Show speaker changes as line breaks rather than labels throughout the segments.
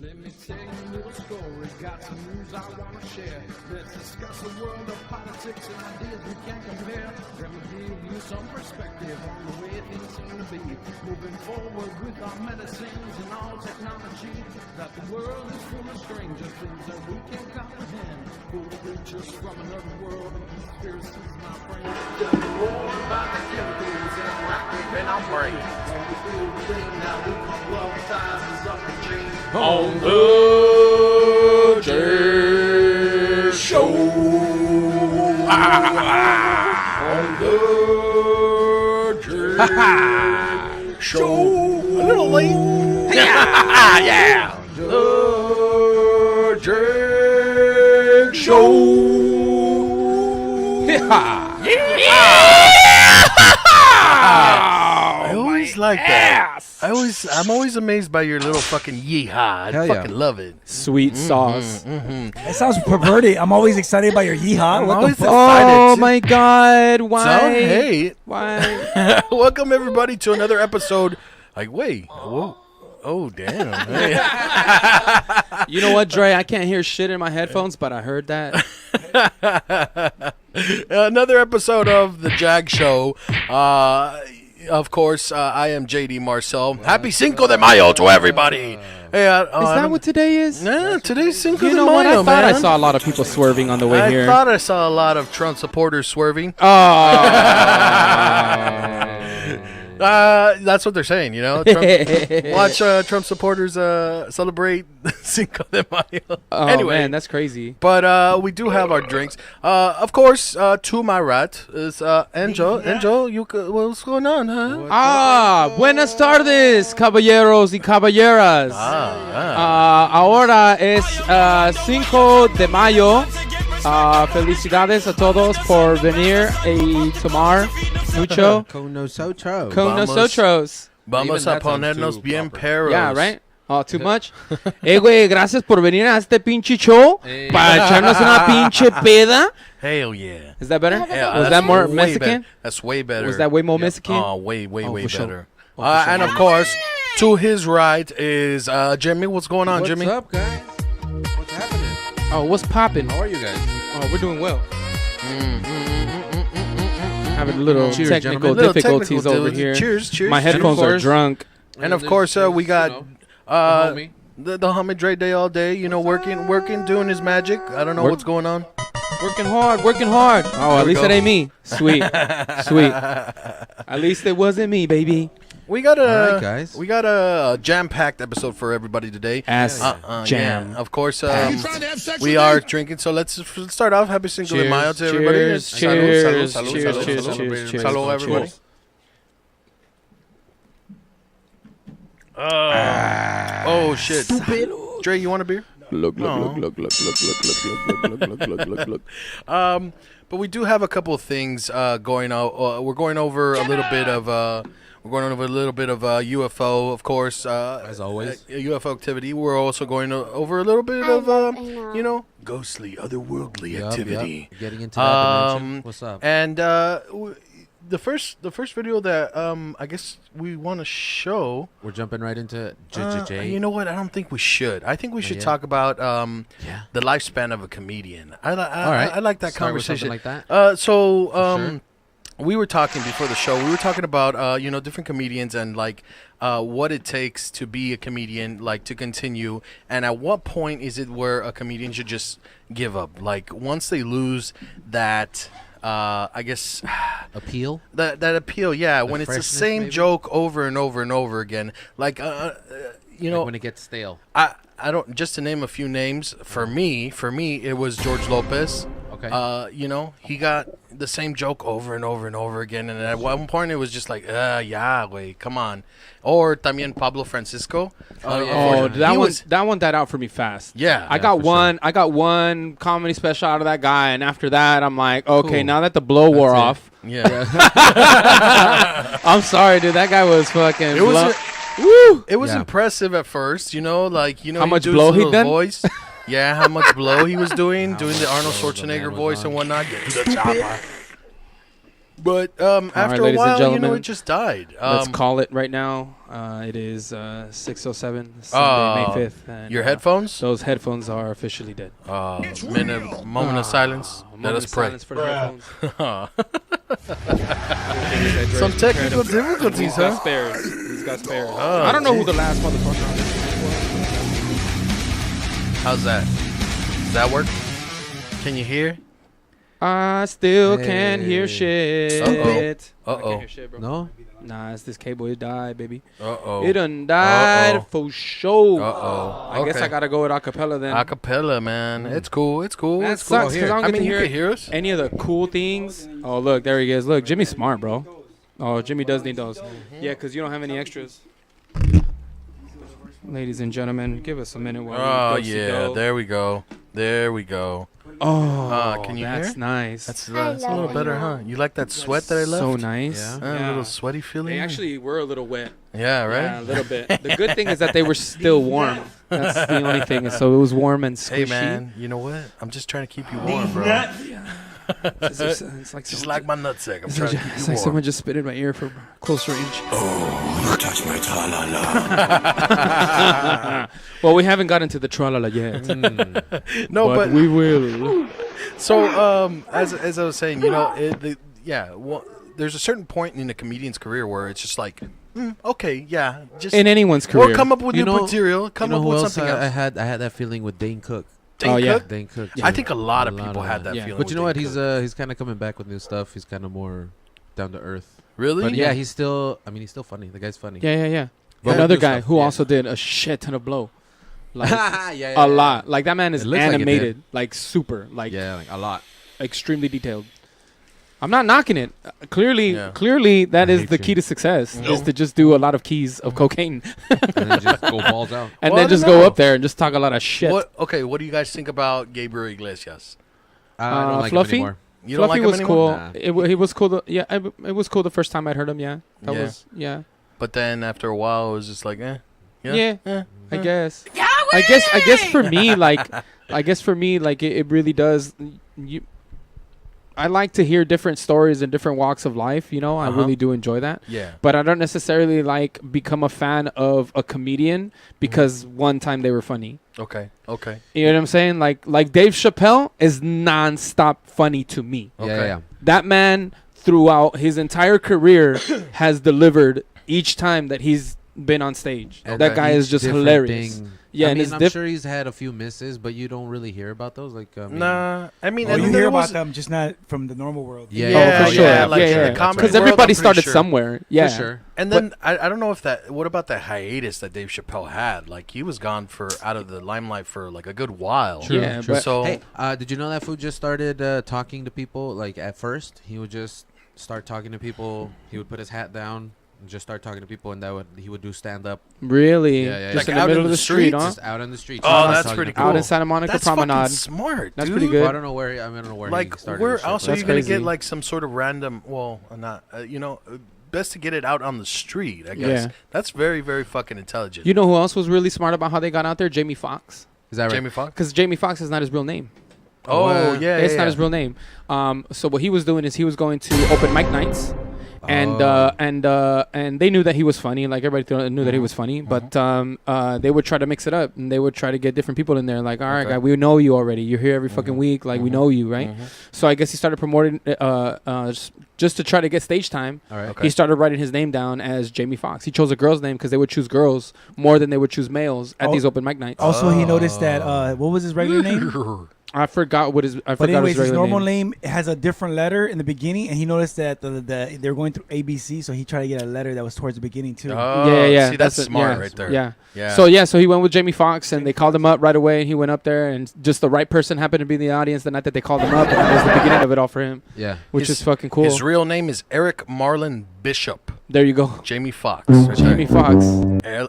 Let me tell you a little story, got some news I want to share. Let's discuss the world of politics and ideas we can't compare. Let me give you some perspective on the way things seem to be. Moving forward with our medicines and all technology. That the world is full of stranger things that we can't comprehend. Full of creatures from another world and conspiracies, my friend. Just more about the chemicals and wrapping in our brains. And we feel the thing now we call love ties is up the chain.
On the JAG Show. On the JAG Show. A little late. Yeah. The JAG Show. I always like that. I'm always amazed by your little fucking yeehaw. I fucking love it.
Sweet sauce.
It sounds perverted. I'm always excited by your yeehaw. What the fuck?
Oh my God! Why?
So, hey,
Why?
welcome everybody to another episode. Like, wait, whoa. Oh, damn. Hey.
You know what, Dre? I can't hear shit in my headphones, but I heard that.
Another episode of the JAG Show. Of course, I am JD Marcel. Happy Cinco de Mayo to everybody. Hey,
Is that what today is?
Yeah, today's Cinco de
You know
Mayo,
what? I thought
man.
I saw a lot of people swerving on the way here.
I thought I saw a lot of Trump supporters swerving.
Oh.
That's what they're saying, you know. Trump, watch Trump supporters celebrate Cinco de Mayo.
Oh,
anyway,
man, that's crazy.
but we do have our drinks. Of course, to my right is Angel. Angel, what's going on, huh?
Buenas tardes, caballeros y caballeras. Ahora es 5 de mayo. Felicidades a todos por venir y tomar mucho
Con nosotros.
con nosotros.
Vamos a ponernos bien perros.
Yeah, right? Oh, too much? Güey, gracias por venir a este pinche show para echarnos una pinche peda.
Hell yeah.
Is that better?
Yeah,
Was that more
way
Mexican?
better. That's way better.
Was that way more Mexican?
Oh, way
for
better.
sure.
And of course, to his right is Jimmy. What's going on,
What's
Jimmy?
up, guys? What's happening?
Oh, what's popping?
How are you guys?
Oh, we're doing well. Having a little
Cheers,
technical
gentlemen.
difficulties over here.
Cheers.
My headphones are drunk.
And of course, we got
homie.
the homie Dre Day all day. You know, working, doing his magic. I don't know what's going on.
Working hard. Oh, at least it ain't me. Sweet. At least it wasn't me, baby.
We got
All right, guys.
we got a jam-packed episode for everybody today.
Jam.
Yeah. Of course, we are drinking. So let's start off. Happy Cinco de Mayo to everybody.
Cheers.
Salud,
Cheers.
salud. Salud, everybody. Oh shit! Dre, you want a beer?
Look.
But we do have a couple of things going on. We're going over a little bit of UFO, of course.
As always.
UFO activity. We're also going over a little bit of ghostly, otherworldly activity.
Yep. Getting into that dimension. What's up?
And the first video that I guess we want to show.
We're jumping right into
You know what? I don't think we should. I think we should talk about the lifespan of a comedian. I like that
Start with
conversation.
something like that.
Sure. We were talking before the show. We were talking about different comedians and like what it takes to be a comedian, like to continue. And at what point is it where a comedian should just give up? Like once they lose that. I guess
Appeal?
that appeal, yeah. When it's the
freshness,
same
maybe?
joke over and over and over again, like
Like when it gets stale.
I don't, just to name a few names. For me, it was George Lopez.
Okay.
He got the same joke over and over and over again, and at one point it was just like, yeah, wait, come on. Or también Pablo Francisco.
That one died out for me fast.
Yeah.
I got one comedy special out of that guy, and after that, I'm like, okay,
Cool.
now that the blow wore off,
Yeah.
I'm sorry, dude. That guy was fucking.
It was impressive at first,
how much
he
blow he
little
done?
voice. Yeah, how much blow he was doing the Arnold Schwarzenegger voice and whatnot. Get to the chopper. But after a
ladies and
while,
gentlemen,
it just died.
Let's call it right now. It is 6:07, Sunday, May 5th. And,
your headphones?
Those headphones are officially dead.
Moment of silence. Let us pray.
Silence for the headphones.
Some technical difficulties,
He's got
huh?
spares. He's got spares.
Oh,
I don't know who
geez.
the last motherfucker on this was.
How's that? Does that work? Can you hear?
I still can't hear shit.
Uh-oh.
I can't hear shit, bro.
No?
Nah, it's this cable. It died, baby.
Uh-oh.
It done died for sure.
Uh-oh.
I guess I gotta go with acapella then.
Acapella, man. It's cool. It's cool.
That
It's cool.
sucks because I don't
I
get
mean,
to
you
hear
can hear us.
any of the cool things. Oh, look, there he is. Look, Jimmy's smart, bro. Oh, Jimmy does need those. Yeah, because you don't have any extras. Ladies and gentlemen, give us a minute while
Oh,
we
yeah. There we go. There we go.
Oh,
can you
that's
hear?
nice.
That's a little better, huh? You like that sweat that I left?
So nice.
Yeah.
A little sweaty feeling?
They actually were a little wet.
Yeah, right?
Yeah, a little bit. The good thing is that they were still warm. That's the only thing. So it was warm and squishy.
Hey, man, you know what? I'm just trying to keep you warm, bro.
It's like
Just
someone
like my nutsack. I'm
it's
trying to
like,
keep
it's
you
like
warm.
someone just spit in my ear from close range.
You touch my tra-la-la.
Well, we haven't gotten to the tra-la-la yet.
No, but
we will.
so as I was saying, there's a certain point in a comedian's career where it's just like, okay, yeah, just
In anyone's career.
or come up with
You
new
know-
material, come
you know
up
who
with
else
something
I
else.
had that feeling with Dane Cook.
Dane
Oh, yeah.
Cook?
Dane Cook.
I think a lot of
A lot
people
of
had that
Yeah.
feeling.
But you
with
know what?
Dane
He's
Cook.
he's kind of coming back with new stuff. He's kind of more down to earth.
Really?
But yeah, he's still. I mean, he's still funny. The guy's funny.
Yeah.
But
Another
new
guy
stuff,
who
yeah.
also did a shit ton of blow. Like,
yeah,
a lot. Like, that man is
It looks like it
animated. Like, super. Like,
Yeah, like a lot.
extremely detailed. I'm not knocking it. Clearly, that
I
is
hate
the
you.
key to success, is to just do a lot of keys of cocaine.
And then just go balls out.
And
Well, I
then just
don't
go
know.
up there and just talk a lot of shit.
What do you guys think about Gabriel Iglesias?
I don't like
Fluffy?
him anymore.
You don't
Fluffy
like him
was
anymore?
cool.
Nah.
He was cool. It was cool the first time I'd heard him. Yeah, that
Yeah.
was
But then after a while, it was just like,
Yeah. I guess. I guess for me, like, it really does. I like to hear different stories and different walks of life. I really do enjoy that.
Yeah.
But I don't necessarily become a fan of a comedian because one time they were funny.
Okay.
You know what I'm saying? Like Dave Chappelle is nonstop funny to me.
Okay.
Yeah.
That man throughout his entire career has delivered each time that he's been on stage.
And
that guy is just
different
hilarious.
thing.
Yeah,
I
and
mean,
it's
I'm sure he's had a few misses, but you don't really hear about those. Like,
Nah, I mean,
Well,
and
you
there
hear
was-
about them, just not from the normal world.
Yeah,
Oh, for sure.
yeah, like in the
yeah.
comedy
Because
world,
everybody
I'm pretty
started
sure.
somewhere. Yeah.
For sure.
And then I don't know if that. What about that hiatus that Dave Chappelle had? Like he was gone out of the limelight for like a good while.
True, Yeah, true. but-
so
Hey, did you know that fool just started talking to people? Like at first, he would just start talking to people. He would put his hat down and just start talking to people, and he would do stand up
Really?
Yeah,
Just
Like
in the
out
middle
in
of
the
the street,
streets?
huh?
just out on the street.
Oh,
just
that's
talking
pretty
to
cool.
Out
people.
in Santa Monica
that's
Promenade.
fucking smart.
That's
dude.
pretty good.
Well, I don't know where. I don't know where
Like
he started.
where
his shit,
also
but-
you're gonna
crazy.
get like some sort of random. Well, not best to get it out on the street. I guess
Yeah.
that's very very fucking intelligent.
You know who else was really smart about how they got out there? Jamie Foxx.
Is that right?
Jamie Foxx.
Because Jamie Foxx is not his real name.
Oh
What?
yeah,
It's
yeah,
not
yeah.
his real name. So what he was doing is he was going to open mic nights, and they knew that he was funny. Like everybody knew that he was funny, but they would try to mix it up and they would try to get different people in there. Like, all right,
Okay.
guy, we know you already. You're here every fucking week. Like we know you, right? So I guess he started promoting just to try to get stage time.
All right.
Okay.
He started writing his name down as Jamie Foxx. He chose a girl's name because they would choose girls more than they would choose males at
Oh.
these open mic nights.
Also, he noticed that what was his regular name?
I forgot what his.
But anyways, his normal name has a different letter in the beginning, and he noticed that they were going through ABC, so he tried to get a letter that was towards the beginning too.
Oh,
Yeah.
See, that's
it.
smart
Yeah.
right there.
Yeah.
Yeah.
So he went with Jamie Foxx, and they called him up right away. And he went up there, and just the right person happened to be in the audience the night that they called him up, and that was the beginning of it all for him,
Yeah.
which
His-
is fucking cool.
His real name is Eric Marlon Bishop.
There you go,
Jamie Foxx. Right
Jamie
there.
Foxx.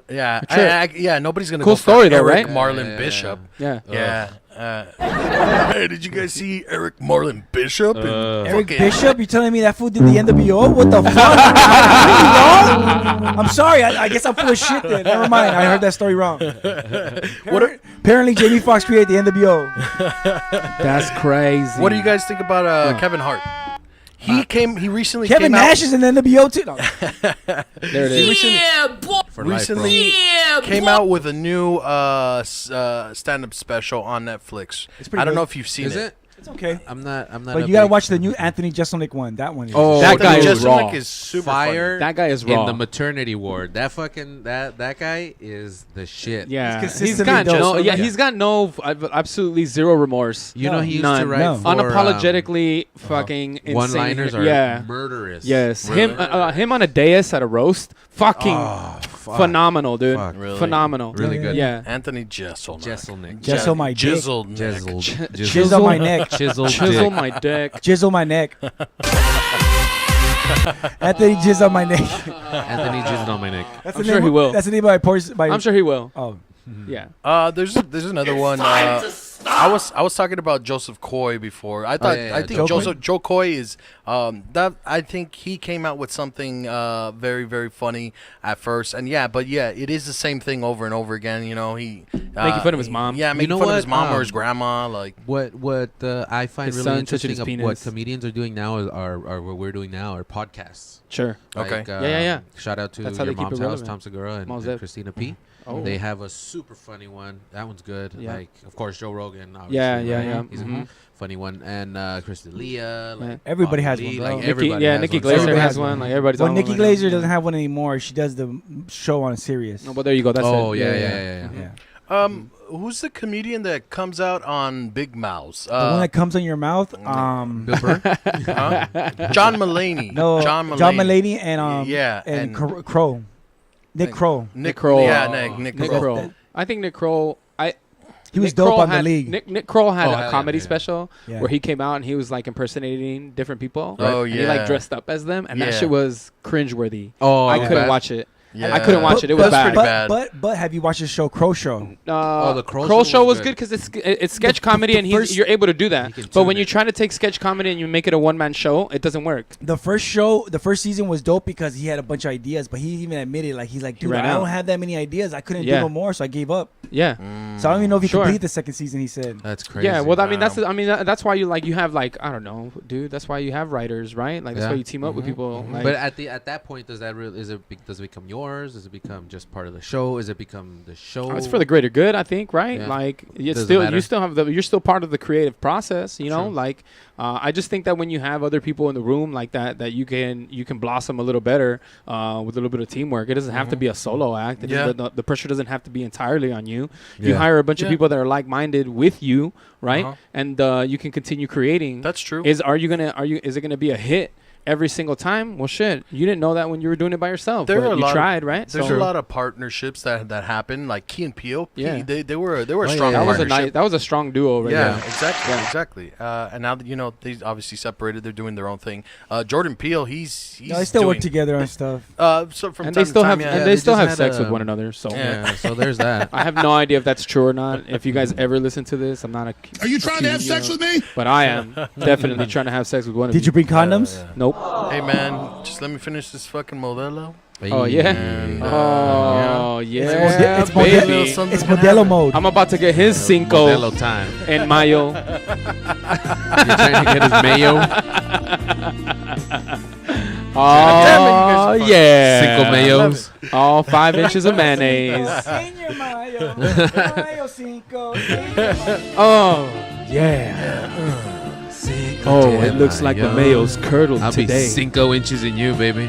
Yeah.
Trip.
Yeah. Nobody's gonna
Cool
go for
story though,
Eric
right?
Marlon
Yeah.
Bishop.
Yeah.
Yeah. Hey, did you guys see Eric Marlon Bishop?
Eric Bishop, you telling me that fool did the NWO? What the fuck? I'm sorry. I guess I'm full of shit then. Never mind. I heard that story wrong. Apparently, Jamie Foxx created the NWO.
That's crazy.
What do you guys think about Kevin Hart? He recently
Kevin
came
Nash
out.
is in the NWO too. No.
There it is.
Recently came out with a new stand-up special on Netflix.
It's pretty
I don't
good.
know if you've seen
Is
it.
it?
It's okay.
I'm not.
But you gotta watch the new Anthony Jeselnik one. That one. Is
Oh,
That guy is
Anthony
raw.
Jeselnik is super
fire.
That guy is
in
raw.
the maternity ward. That fucking that guy is the shit.
Yeah,
He's
he's
consistently
got no.
dope.
Yeah, he's got no absolutely zero remorse.
You know he used
None.
to write
No.
for,
Unapologetically fucking insane.
one-liners are
Yeah.
murderous.
Yes,
Really?
him on a dais at a roast, fucking
Fuck.
phenomenal, dude.
Fuck.
Really?
Phenomenal.
Really good.
Yeah.
Anthony Jeselnik.
Jeselnik.
Jizzle my dick.
Jizzled.
Jizzled.
Jizz on my neck.
Chiseled.
Chisel
dick.
my dick.
Jizz on my neck. Anthony Jizz on my neck.
Anthony jizzed on my neck.
That's
I'm
the
sure
name
he
of-
will.
That's the name of my Porsche.
I'm sure he will.
Oh,
Yeah.
There's another one. I was talking about Joseph Coy before. I thought
yeah,
I think
Joe
Joe Coy is that I think he came out with something very very funny at first, and it is the same thing over and over again. You know, he
Making fun of his mom.
Yeah, making
know
fun of his
what?
mom or his grandma. Like
What I find
His
really
son touching
interesting
his
of
penis.
what comedians are doing now are what we're doing now are podcasts.
Sure.
Okay.
Like,
Yeah.
Shout out to
That's how
your
they keep
mom's
it
house,
relevant.
Tom Segura and,
Mos
and
Def.
Christina P.
Oh.
They have a super funny one. That one's good.
Yeah.
Like, of course, Joe Rogan. Obviously,
Yeah.
right? He's
Mhm.
a funny one. And Krista Leah. Like,
Everybody has
Bobby
one,
Lee,
bro.
Like,
Nikki,
everybody
yeah,
has
Nikki
one.
Glaser
Everybody
has
has
one.
one.
Like everybody's
Well,
on
Nikki
one right
Glaser
now.
doesn't have one anymore. She does the show on Sirius.
No, well, there you go. That's
Oh,
it.
yeah.
Yeah.
who's the comedian that comes out on Big Mouths?
The one that comes on your mouth.
Bill Burr.
Huh? John Mulaney.
No,
John
John Mulaney and
Yeah,
and
and-
Crow, Nick Kroll.
Nick
Kroll.
Yeah,
Nick
Kroll.
Kroll. I think Nick Kroll.
He was
Nick
dope
Kroll
on the
had-
league.
Nick Kroll had
Oh,
a
hell yeah,
comedy
yeah.
special
Yeah.
where he came out and he was like impersonating different people.
Oh,
And he
yeah.
like dressed up as them, and that
Yeah.
shit was cringeworthy.
Oh,
I
yeah.
couldn't watch it.
Yeah.
I couldn't watch it. It was
That's
bad.
pretty bad.
But have you watched the show Crow Show?
the Kroll
Kroll
show
show
was
was
good.
good because it's sketch comedy and
first-
you're able to do that.
He can
But
tune
when you
it.
try to take sketch comedy and you make it a one man show, it doesn't work.
The first season was dope because he had a bunch of ideas, but he even admitted he's like, dude,
ran
I
out.
don't have that many ideas. I couldn't
Yeah.
do no more, so I gave up.
Yeah.
So I don't even know if he
Sure.
completed the second season. He said.
That's crazy.
Yeah, well, I mean,
Wow.
that's why you have like I don't know, dude. That's why you have writers, right? Like that's
Yeah.
why you team up with people. Like,
But at that point, does it become yours? Does it become just part of the show? Is it become the show?
it's for the greater good, I think, right?
Yeah.
Like it's
Doesn't
still
matter.
you still have you're still part of the creative process, you know.
True.
Like I just think that when you have other people in the room like that you can blossom a little better with a little bit of teamwork. It doesn't have to be a solo act.
Yeah.
The pressure doesn't have to be entirely on you. You
Yeah.
hire a bunch of
Yeah.
people that are like minded with you, right?
Uh-huh.
And you can continue creating.
That's true.
Is it gonna be a hit every single time? Well, shit, you didn't know that when you were doing it by yourself.
There
but
are a
you
lot of-
tried, right?
There's
So
a lot of partnerships that happen, like Key and Peele.
Yeah.
They were a
yeah,
strong
yeah.
that was a
partnership.
that was a strong duo, right?
Yeah,
there.
exactly,
Yeah.
exactly. And now that they obviously separated, they're doing their own thing. Jordan Peele, he's
No, they still work
doing-
together on stuff.
So from
And
time
they still
to time,
have
yeah,
and they still
just
have
had
sex
a-
with one another. So
Yeah. So there's that.
I have no idea if that's true or not. If you guys ever listen to this, I'm not.
Are you trying to have sex with me?
But I am definitely trying to have sex with one of
Did you bring condoms?
yeah.
Nope.
Hey man, just let me finish this fucking Modelo.
Oh yeah.
And,
Oh yeah,
It's Modelo-
baby.
something
It's
can
Modelo
happen.
mode.
I'm about to get his cinco
Modelo time.
en mayo.
You're trying to get his mayo.
Oh
you guys are
yeah.
Cinco mayos.
All 5 inches of mayonnaise.
Señor Mayo, Mayo Cinco,
Oh yeah. Oh, it looks like the mayo's curdled
I'll be
today.
5 inches in you, baby.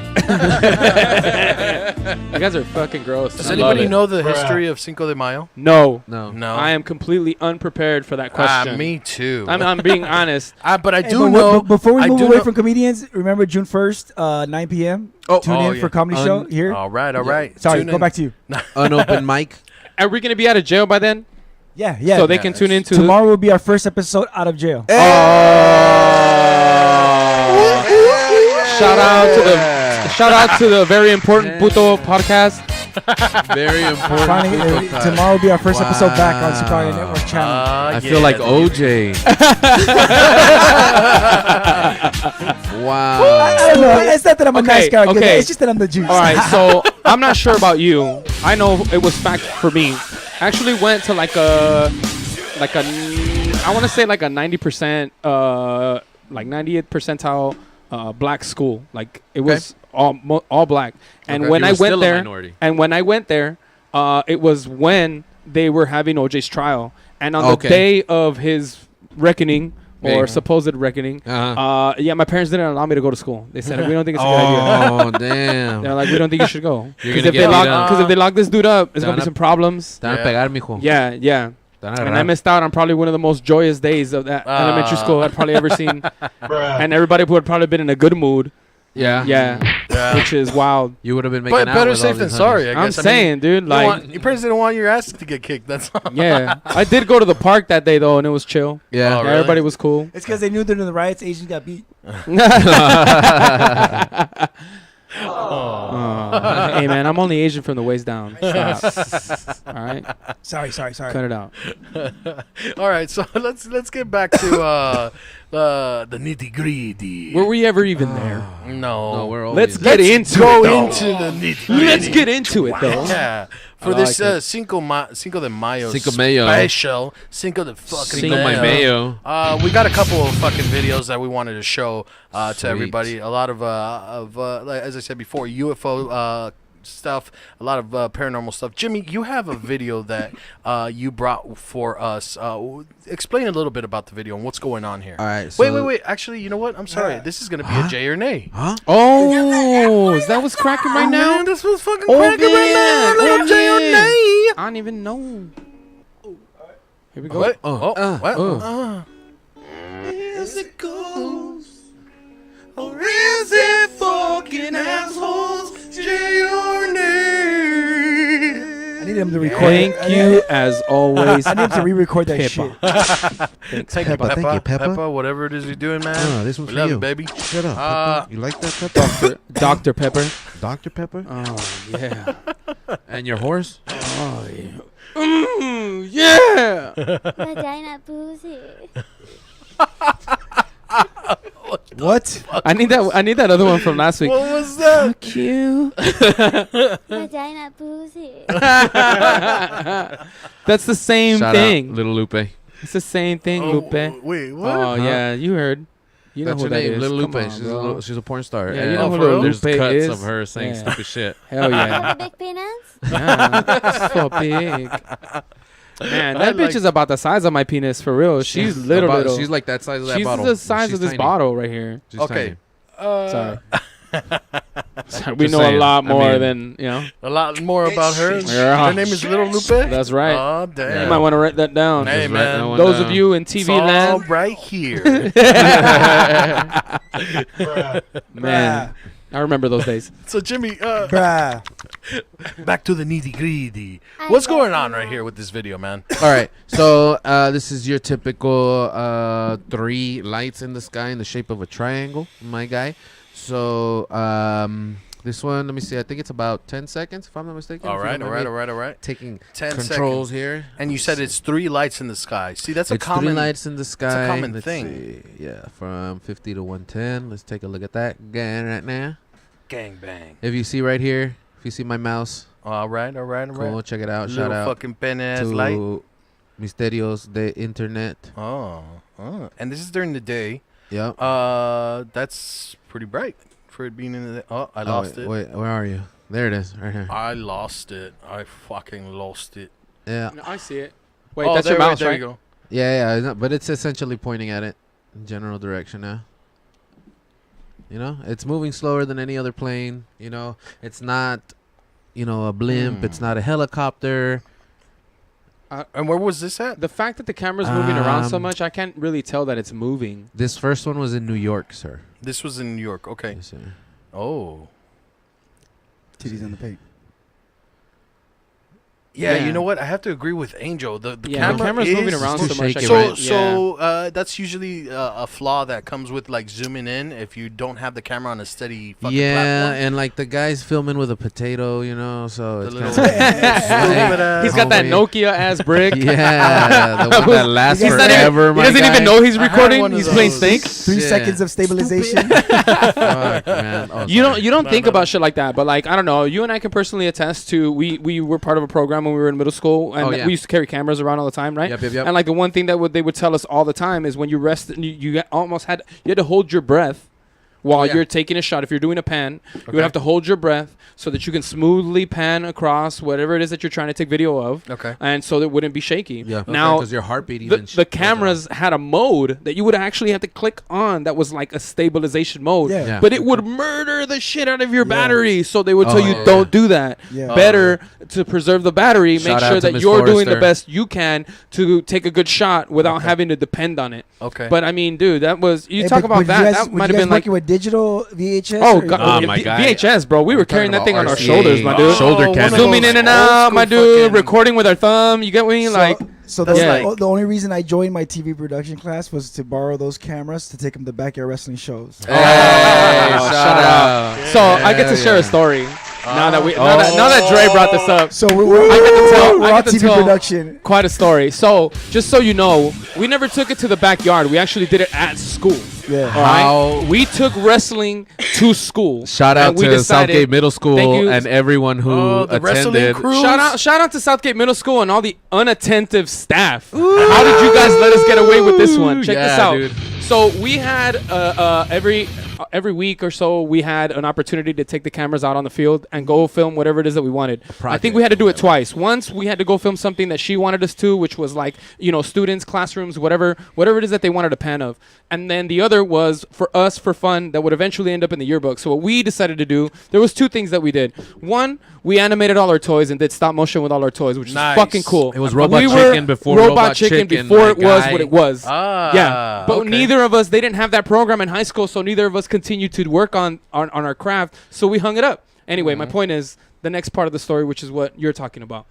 You guys are fucking gross.
Does
I love
anybody
it.
know the history of Cinco de Mayo?
No.
No.
No.
I am completely unprepared for that question.
Me too.
I'm being honest.
But I
Hey,
do
but
know.
before we
I
move
do
away
know-
from comedians, remember June 1st, 9 p.m.
Oh,
Tune in for comedy show here.
All right, all right.
Sorry,
Tune
go
in.
back to you.
Unopened mic.
Are we going to be out of jail by then?
Yeah, yeah.
So they can tune into
Tomorrow will be our first episode out of jail.
Shout out to the very important Puto podcast.
Very important.
Finally, tomorrow will be our first episode back on Soprano Network channel.
I feel like OJ. Wow.
I don't know. It's not that I'm a nice guy.
okay.
It's just that I'm the juice.
All right, so I'm not sure about you. I know it was fact for me. I actually went to like a I want to say like a 90%, like 98th percentile black school. Like it was all black. And
Okay.
when
You
I
were still
went
a
there,
minority.
it was when they were having OJ's trial, and on
Okay.
the day of his reckoning or
Yeah.
supposed reckoning,
Uh-huh.
my parents didn't allow me to go to school. They said we don't think it's a good idea.
Oh damn!
They're like, we don't think you should go
You're
because
gonna get beat up.
if they lock this dude up, there's gonna be
Down
some problems.
Te van a pegar, mijo.
Yeah.
Te van a
And
agarrar.
I missed out on probably one of the most joyous days of that elementary school I'd probably ever seen. And everybody would probably been in a good mood.
Yeah.
Yeah.
Which is wild.
You would have been making
But
out
better
with all
safe than
these
sorry,
honeys.
I
I'm
guess.
saying, dude,
You
like,
your parents didn't want your ass to get kicked. That's all.
yeah. I did go to the park that day though, and it was chill.
Yeah.
Oh, really?
Everybody was cool.
It's because they knew during the riots, Asians got beat.
Hey man, I'm only Asian from the waist down. Stop. All right,
Sorry.
cut it out.
All right, so let's get back to the nitty gritty.
Were we ever even there?
No,
No, we're
Let's
always-
get into
go
it. though.
into the nitty gritty.
Let's get into it though.
Yeah, for
I
this
like it.
Cinco de Mayo
Cinco Mayo.
special, Cinco de fucking
Cinco my mayo.
We got a couple of fucking videos that we wanted to show to
Sweet.
everybody. A lot of like, as I said before, UFO stuff, a lot of paranormal stuff. Jimmy, you have a video that you brought for us. Explain a little bit about the video and what's going on here.
All right.
Wait. Actually, you know what? I'm sorry. This is gonna be a Jay or nay.
Huh?
Oh, is that what's cracking right now?
Man, this was fucking
Oh,
cracking right
man.
now. Little
Oh,
Jay or
man.
nay.
I don't even know. Here we go.
What?
Oh.
Is it ghosts or is it fucking assholes? Jay or nay?
I need them to record.
Thank you as always.
I need them to re-record that shit.
Peppa.
Thank
Peppa,
you,
thank you, Peppa.
Peppa, whatever it is you're doing, man.
Oh, this one's
we
for
love
you.
it, baby.
Shut up.
Uh,
Peppa. You like that, Peppa?
Dr. Pepper.
Dr. Pepper?
Oh yeah.
And your horse?
Oh yeah. Yeah.
Vagina pussy.
What?
I need that other one from last week.
What was that?
Fuck you.
Vagina pussy.
That's the same
Shout
thing.
out, Little Lupe.
It's the same thing, Lupe.
Wait, what?
Oh yeah, you heard. You know
That's
who
her
that
name,
is.
Little
Come
Lupe.
on,
She's,
bro.
she's a porn star.
Yeah,
and
you know who
for real?
Little
there's
Lupe
cuts
is.
of her saying
Yeah.
stupid shit.
Hell yeah.
Have a big penis?
Yeah, it's so big. Man, that bitch is about the size of my penis for real. She's little.
She's like that size of that
She's
bottle.
the size
She's
of this
tiny.
bottle right here.
She's
Okay.
tiny.
Sorry. Sorry. We
Just
know
saying.
a lot
I
more
mean-
than, you know.
A lot more about her.
Yeah.
Her name is Little Lupe.
That's right.
Oh damn.
You might want to write that down.
Hey
Just write that
man,
one
Those
down.
of you in
it's
TV
all
land,
right here.
man, I remember those days.
So Jimmy,
Bruh.
back to the nitty gritty. What's going on right here with this video, man?
All right. So this is your typical 3 lights in the sky in the shape of a triangle, my guy. So this one, let me see. I think it's about 10 seconds, if I'm not mistaken.
All
if you
right,
don't
all
mind
right,
me
all right.
Taking
10
controls
seconds.
here.
And you said it's 3 lights in the sky. See, that's a
It's
common
3 lights in the sky.
common
Let's
thing.
see. Yeah, from 50 to 110. Let's take a look at that again right now.
gang bang.
If you see right here, if you see my mouse,
All right.
cool, check it out.
Little
Shout out
fucking pen ass
to
light.
Misterios de Internet.
Oh, and this is during the day.
Yep.
That's pretty bright for it being in the. Oh, I lost it.
Wait, where are you? There it is, right here.
I lost it. I fucking lost it.
Yeah.
No, I see it. Wait,
Oh,
that's
there,
your mouse,
there
right?
you go.
Yeah, yeah, but it's essentially pointing at it in general direction now. You know, it's moving slower than any other plane. You know, it's not, a blimp. It's not a helicopter.
And where was this at?
The fact that the camera's moving around so
Um,
much, I can't really tell that it's moving.
This first one was in New York, sir.
This was in New York. Okay.
Yes, sir.
Oh.
Titties on the pig.
Yeah,
Yeah.
you know what? I have to agree with Angel. The
Yeah, the camera's moving
is-
around
too
so much.
shaky,
I
So,
right?
can't-
that's usually a flaw that comes with like zooming in if you don't have the camera on a steady fucking
Yeah,
platform.
and like the guy's filming with a potato, so
The
it's
little
kind of
stupid ass
He's got that
homie.
Nokia ass brick.
Yeah, the one that lasts
He's not even-
forever.
He
my
doesn't
guy.
even know he's
I had
recording.
one of
He's playing
those.
Snake.
3
Yeah.
seconds of stabilization.
Fuck, man. Oh,
You
sorry.
don't think about shit like that, but like I don't know. You and I can personally attest to we were part of a program when we were in middle school, and
Oh, yeah.
we used to carry cameras around all the time, right?
Yep, yep, yep.
And like the one thing that they would tell us all the time is when you rest, you had to hold your breath while you're taking a shot. If you're doing a pan, you would have to hold your breath so that you can smoothly pan across whatever it is that you're trying to take video of.
Okay.
And so it wouldn't be shaky.
Yeah.
Now,
because your heartbeat even.
the cameras had a mode that you would actually have to click on that was like a stabilization mode.
Yeah.
But it would murder the shit out of your battery. So they would tell you,
yeah.
don't do that.
Yeah.
Better to preserve the battery,
Shout
make
out
sure
to
that
Miss
you're doing the
Forrester.
best you can to take a good shot without having to depend on it.
Okay.
But I mean, dude, that was you
Hey,
talk
but
about
you
that.
guys-
That
were
might
you
have
guys
been like,
working with digital VHS.
oh
or-
god,
Oh, my God.
VHS, bro. We were carrying that thing on our
RCA.
shoulders, my dude.
Shoulder
Oh,
camera.
one of
Zooming
those
in and
old
out,
school
my dude.
fucking-
Recording with our thumb. You get me? Like,
So
That's
that's
like-
the only reason I joined my TV production class was to borrow those cameras to take them to backyard wrestling shows.
Hey, shout out.
so I get to share a story. Now that Dre brought this up.
So we're
I get to tell- I
raw
get to
TV
tell-
production.
Quite a story. So, just so you know, we never took it to the backyard. We actually did it at school.
Yeah.
All right.
How-
We took wrestling to school.
Shout out
and we
to
decided-
Southgate Middle
Thank
School
you.
and everyone who
Oh, the wrestling
attended.
crew.
Shout out to Southgate Middle School and all the unattentive staff. How did you guys let us get away with this one? Check this
Yeah,
out.
dude.
So we had every week or so we had an opportunity to take the cameras out on the field and go film whatever it is that we wanted. I think we had to do it twice. Once we had to go film something that she wanted us to, which was like, you know, students, classrooms, whatever it is that they wanted a pan of. And then the other was for us for fun that would eventually end up in the yearbook. So what we decided to do, there was two things that we did. One, we animated all our toys and did stop motion with all our toys, which
Nice.
is fucking cool.
It was Robot
We were
Chicken before Robot Chicken,
before
my
it was
guy.
what it was.
Ah,
Yeah, but
okay.
neither of us, they didn't have that program in high school, so neither of us continued to work on our craft, so we hung it up. Anyway, my point is, the next part of the story, which is what you're talking about.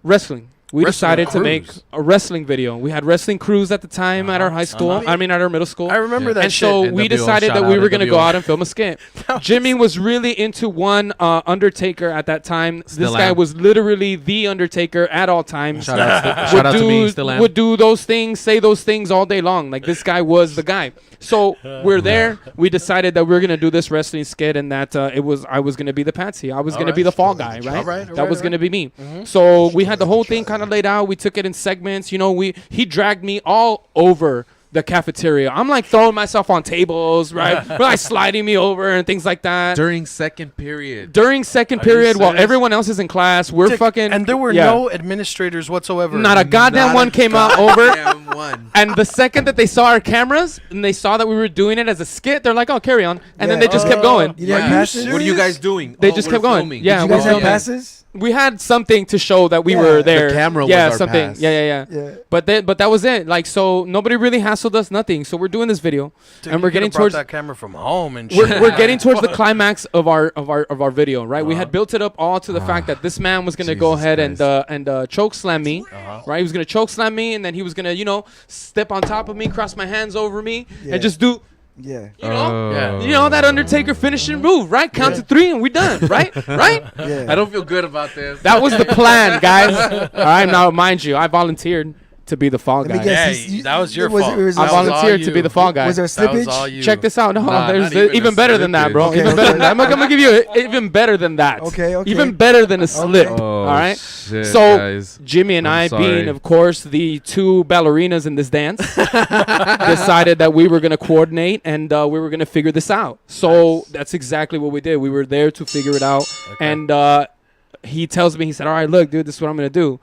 Wrestling. We
Wrestling
decided to make
crews.
a wrestling video. We had wrestling crews at the time at our high school. I mean, at our middle school.
I remember that
And
shit.
so
NWO,
we decided
shout
that we
out
were going to go
NWO.
out and film a skit. Jimmy was really into one Undertaker at that time.
Still
this guy
am.
was literally the Undertaker at all times.
Shout out to me. Still am.
Would do those things, say those things all day long. Like this guy was the guy. So we're there. We decided that we were gonna do this wrestling skit, and that I was gonna be the patsy. I was gonna be the fall guy, right?
All right,
That was gonna be me. So we had the whole thing kind of laid out. We took it in segments. You know, he dragged me all over the cafeteria. I'm like throwing myself on tables, right? Like sliding me over and things like that.
During second period.
During second
Are you
period, while
serious?
everyone else is in class, we're fucking.
And there were
yeah.
no administrators whatsoever.
Not a goddamn one came out over.
Goddamn one.
And the second that they saw our cameras and they saw that we were doing it as a skit, they're like, "Oh, carry on," and then they just kept going.
You didn't
Yeah.
have passes?
What are you guys doing?
They
Oh,
just
we're
kept going.
filming.
Yeah,
Did you
we're
guys have
filming.
passes?
We had something to show that we
Yeah.
were
The
there.
camera was
yeah,
our
something.
pass.
Yeah.
Yeah.
But that was it. Like, so nobody really hassled us, nothing. So we're doing this video,
Dude,
and
you
we're
could've
getting
brought
towards
that camera from home and shit.
we're getting towards the climax of our video, right? We had built it up all to the fact that this man was gonna go
Jesus
ahead
Christ.
and choke slam me, right? He was gonna choke slam me, and then he was gonna, you know, step on top of me, cross my hands over me,
Yeah.
and just do,
Yeah.
you know,
Yeah.
you know that Undertaker finishing move, right? Count to 3 and we done, right? Right?
Yeah.
I don't feel good about this.
That was the plan, guys. All right, now mind you, I volunteered to be the fall
Let me
guy.
guess.
Hey, that was your
was-
fault.
it was-
I
That was all
volunteered to be
you.
the fall guy.
Was there
That was
slippage?
all you.
Check this out. No,
Nah,
there's
not even
even
a
better than that, bro.
Okay,
Even better than
okay.
that. I'm gonna give you even better than that.
Okay, okay.
Even better than a slip.
Oh,
all right.
shit,
So
guys.
Jimmy and
I'm
I,
sorry.
being of course the two ballerinas in this dance, decided that we were gonna coordinate and we were gonna figure this out. So that's exactly what we did. We were there to figure it out. And he tells me, he said, "All right, look, dude, this is what I'm gonna do.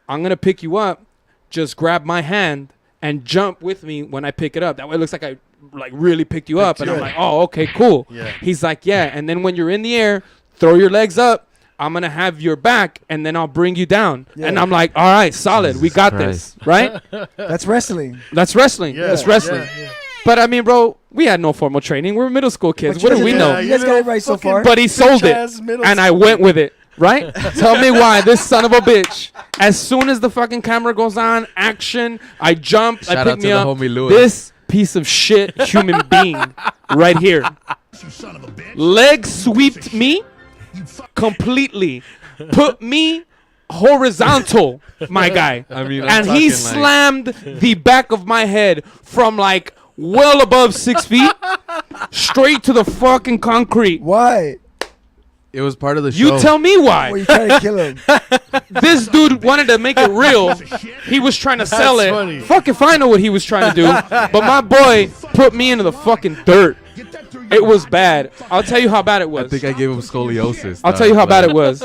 I'm gonna pick you up. Just grab my hand and jump with me when I pick it up. That way it looks like I really picked you up." And I'm like, "Oh, okay, cool."
Yeah.
He's like, "Yeah." And then when you're in the air, throw your legs up. I'm gonna have your back, and then I'll bring you down.
Yeah.
And I'm like, "All right, solid. We got this, right?"
That's wrestling.
That's wrestling.
Yeah,
That's wrestling.
yeah.
But I mean, bro, we had no formal training. We're middle school kids.
But
What
you
do we
guys-
know?
You guys got it right so
fucking
far.
But he sold it,
bitch-ass middle
and I
school.
went with it. Right? Tell me why this son of a bitch. As soon as the fucking camera goes on, action, I jump,
Shout
I
out
pick
to
me
the
up.
homie Louis.
This piece of shit human being right here. Leg sweeped me completely. Put me horizontal, my guy.
I mean, I'm
And he
talking like-
slammed the back of my head from like well above 6 feet straight to the fucking concrete.
Why?
It was part of the show.
You tell me
Were
why.
you trying to kill him?
This dude wanted to make it real. He was trying to sell it.
funny.
Fuck if I know what he was trying to do. But my boy put me into the fucking dirt.
Get that through
It
your
was
body.
bad. I'll tell you how bad it
I
was.
think I gave him scoliosis.
I'll tell you how bad it was.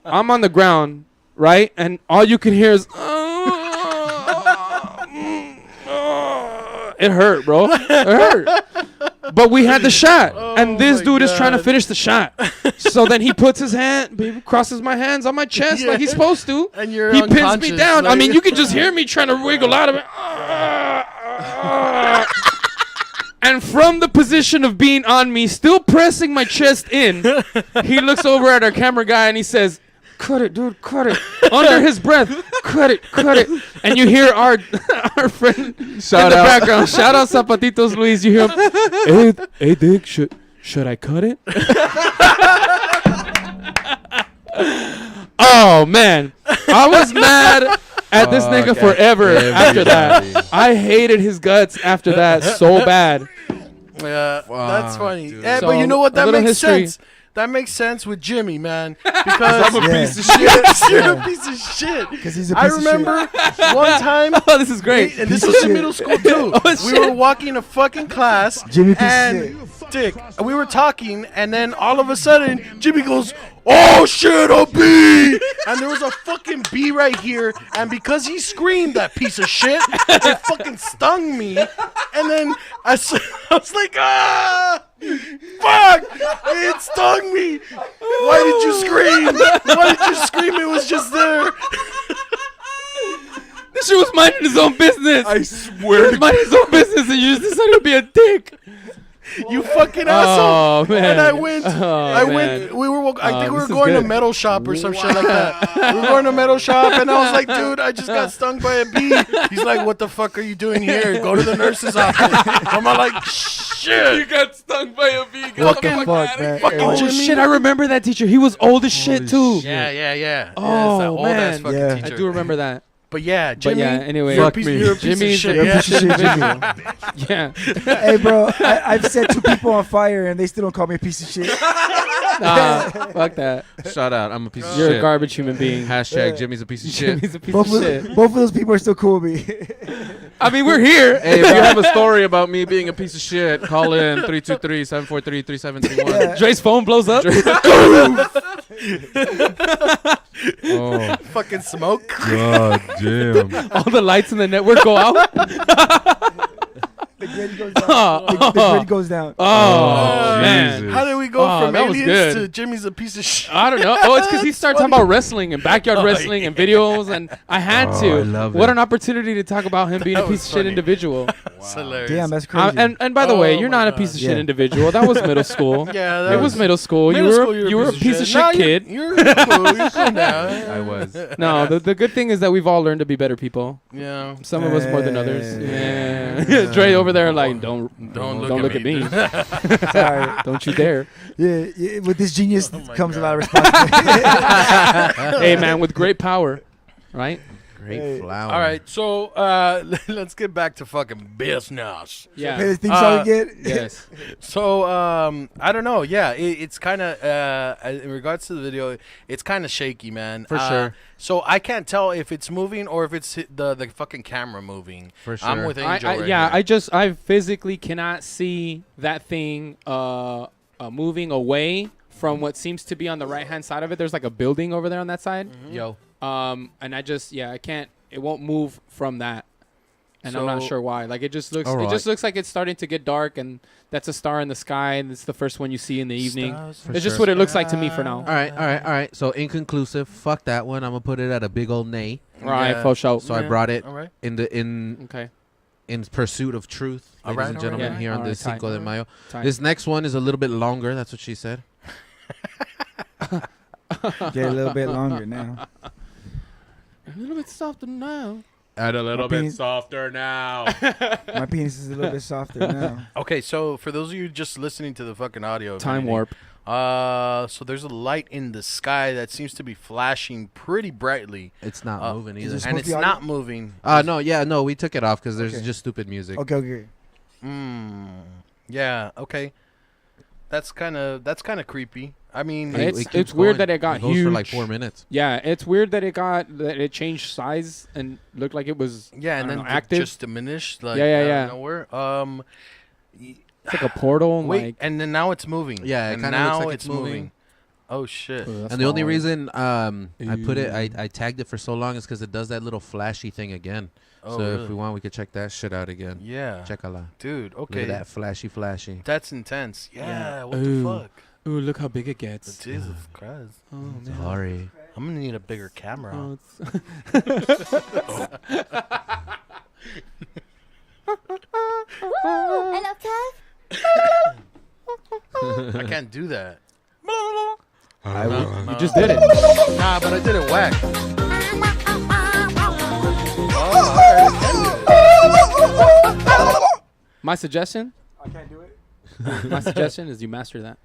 I'm on the ground, right? And all you can hear is it hurt, bro. It hurt. But we had the shot, and this
my
dude is trying to
God.
finish the shot. So then he puts his hand, baby, crosses my hands on my chest like he's supposed to.
And you're
He pins me
unconscious,
down. I
like-
mean, you can just hear me trying to wiggle out of it. And from the position of being on me, still pressing my chest in, he looks over at our camera guy and he says, "Cut it, dude, cut it." Under his breath, "Cut it, cut it." And you hear our friend
Shout
in the
out.
background, shout out Zapatitos Luis. You hear him, hey, Dick, should I cut it? Oh man, I was mad at this nigga
Fuck,
forever after that.
everybody.
I hated his guts after that so bad.
Yeah, that's
Fuck,
funny.
dude.
Yeah,
So,
but you know what?
a
That
little
makes
history.
sense. That makes sense with Jimmy, man. Because
I'm a
Yeah.
piece of shit.
you're a piece of shit.
'Cause he's a
I
piece of shit.
remember one time,
Oh, this is great.
and this
Piece of
was in
shit.
middle school too. We were walking to fucking class,
Jimmy piece of
and Dick, we were talking, and then all of a sudden, Jimmy goes, "Oh shit, a bee!" And there was a fucking bee right here, and because he screamed, that piece of shit, it fucking stung me. And then I was like, "Ah, fuck! It stung me. Why did you scream? Why did you scream? It was just there."
This shit was minding his own business.
I
He
swear
was
to
minding his own business, and you just decided to be a dick.
You fucking
Oh
asshole!
man.
And I went.
Oh,
I
man.
went. We were. I think we were
this is
going to
good.
metal shop or some shit like that. We were going to metal shop, and I was like, "Dude, I just got stung by a bee." He's like, "What the fuck are you doing here? Go to the nurse's office." I'm all like, "Shit."
got stung by a bee.
What the fuck, man?
fucking
Oh
Jimmy.
shit! I remember that teacher. He was old as shit too.
Yeah.
Oh,
It's that old ass
man.
fucking
Yeah.
teacher.
I do remember that.
But yeah,
But
Jimmy.
yeah, anyway,
you're a
Fuck
piece,
me.
you're a piece
Jimmy's
of shit.
You're a
Yeah.
piece of shit, Jimmy.
Yeah.
Hey, bro, I've set 2 people on fire and they still don't call me a piece of shit.
Nah, fuck that.
Shout out. I'm a piece of
You're
shit.
a garbage human being.
Hashtag Jimmy's a piece of shit.
Jimmy's a piece
Both
of
of,
shit.
both of those people are still cool with me.
I mean, we're here.
Hey, if you have a story about me being a piece of shit, call in 323-743-3731.
Dre's phone blows up.
Oh,
Fucking smoke.
god damn.
All the lights in the network go out.
The grid goes down. The grid goes down.
Oh, man.
Jesus.
How did we go
Oh,
from
that was
aliens
good.
to Jimmy's a piece of shit?
I don't know. Oh, it's because he started talking about wrestling and backyard wrestling and videos, and I had
Oh,
to.
I love
What
it.
an opportunity to talk about him being
That
a piece
was
of shit
funny.
individual.
That's hilarious.
Damn, that's crazy.
And by the way,
Oh
you're
my
not a
God.
piece of shit
Yeah.
individual. That was middle school.
Yeah, that
It was middle school.
Middle school,
You were a piece of shit
Nah,
kid.
You're cool. You're cool now.
I was.
No, the good thing is that we've all learned to be better people.
Yeah.
Some of us more than others.
Yeah.
Yeah. Dre over there like, don't
look
look at me.
Sorry.
Don't you dare.
Yeah, with this genius
my
comes a
God.
lot of responsibility.
Hey man, with great power, right?
Great
Hey.
flower.
All right, so let's get back to fucking business.
Play
Yeah.
the theme song again.
Yes.
So I don't know. Yeah, it's kind of in regards to the video, it's kind of shaky, man.
For sure.
So I can't tell if it's moving or if it's the fucking camera moving.
For
I'm
sure.
with Angel. right
Yeah,
here.
I physically cannot see that thing moving away from what seems to be on the right hand side of it. There's like a building over there on that side.
Yo.
And I can't. It won't move from that. And I'm not
So-
sure why. Like it just looks.
All
It just
right.
looks like it's starting to get dark, and that's a star in the sky, and it's the first one you see in the evening.
For
It's just
sure.
what it looks like to me for now.
All right. So inconclusive. Fuck that one. I'm gonna put it at a big old nay.
All right,
Yeah.
for sure.
So I
Yeah,
brought it
All right.
in
Okay.
pursuit of truth,
All
ladies
right,
and
all
gentlemen,
right.
here
Yeah.
on
All right,
this Cinco de
tight.
Mayo.
Tight.
This next one is a little bit longer. That's what she said.
Get a little bit longer now.
A little bit softer now.
And a little
My penis-
softer now.
My penis is a little bit softer now.
Okay, so for those of you just listening to the fucking audio, of
Time
anything,
warp.
So there's a light in the sky that seems to be flashing pretty brightly,
It's not moving
is
either.
this-
and
supposed
it's
to be audio?
not moving.
No, we took it off because there's
Okay.
just stupid music.
Okay.
Yeah. Okay. That's kind of creepy. I mean,
It's-
It keeps
it's weird
going.
that it got
goes for like
huge.
4 minutes.
Yeah, it's weird that it changed size and looked like it was
yeah, and
I
then
don't know, active.
just diminished. Like
Yeah, yeah,
out of
yeah.
nowhere.
It's like a portal.
Wait,
like,
and then now it's moving.
Yeah, it
and
kinda
now
looks like it's moving.
Oh shit!
Ooh, that's
And the only
hard.
reason I put it, I tagged it for so long is because it does that little flashy thing again.
Oh,
so
really?
if we want, we could check that shit out again.
Yeah.
Check-a-la.
Dude,
Look
okay.
at that flashy.
That's intense. Yeah, what
Ooh.
the fuck?
Ooh, look how big it gets.
Jesus Christ.
Oh man.
Sorry.
I'm gonna need a bigger camera.
Oh,
Hello, Kev.
I can't do that.
you just did it.
Nah, but I did it whack.
My suggestion.
I can't do it.
My suggestion is you master that.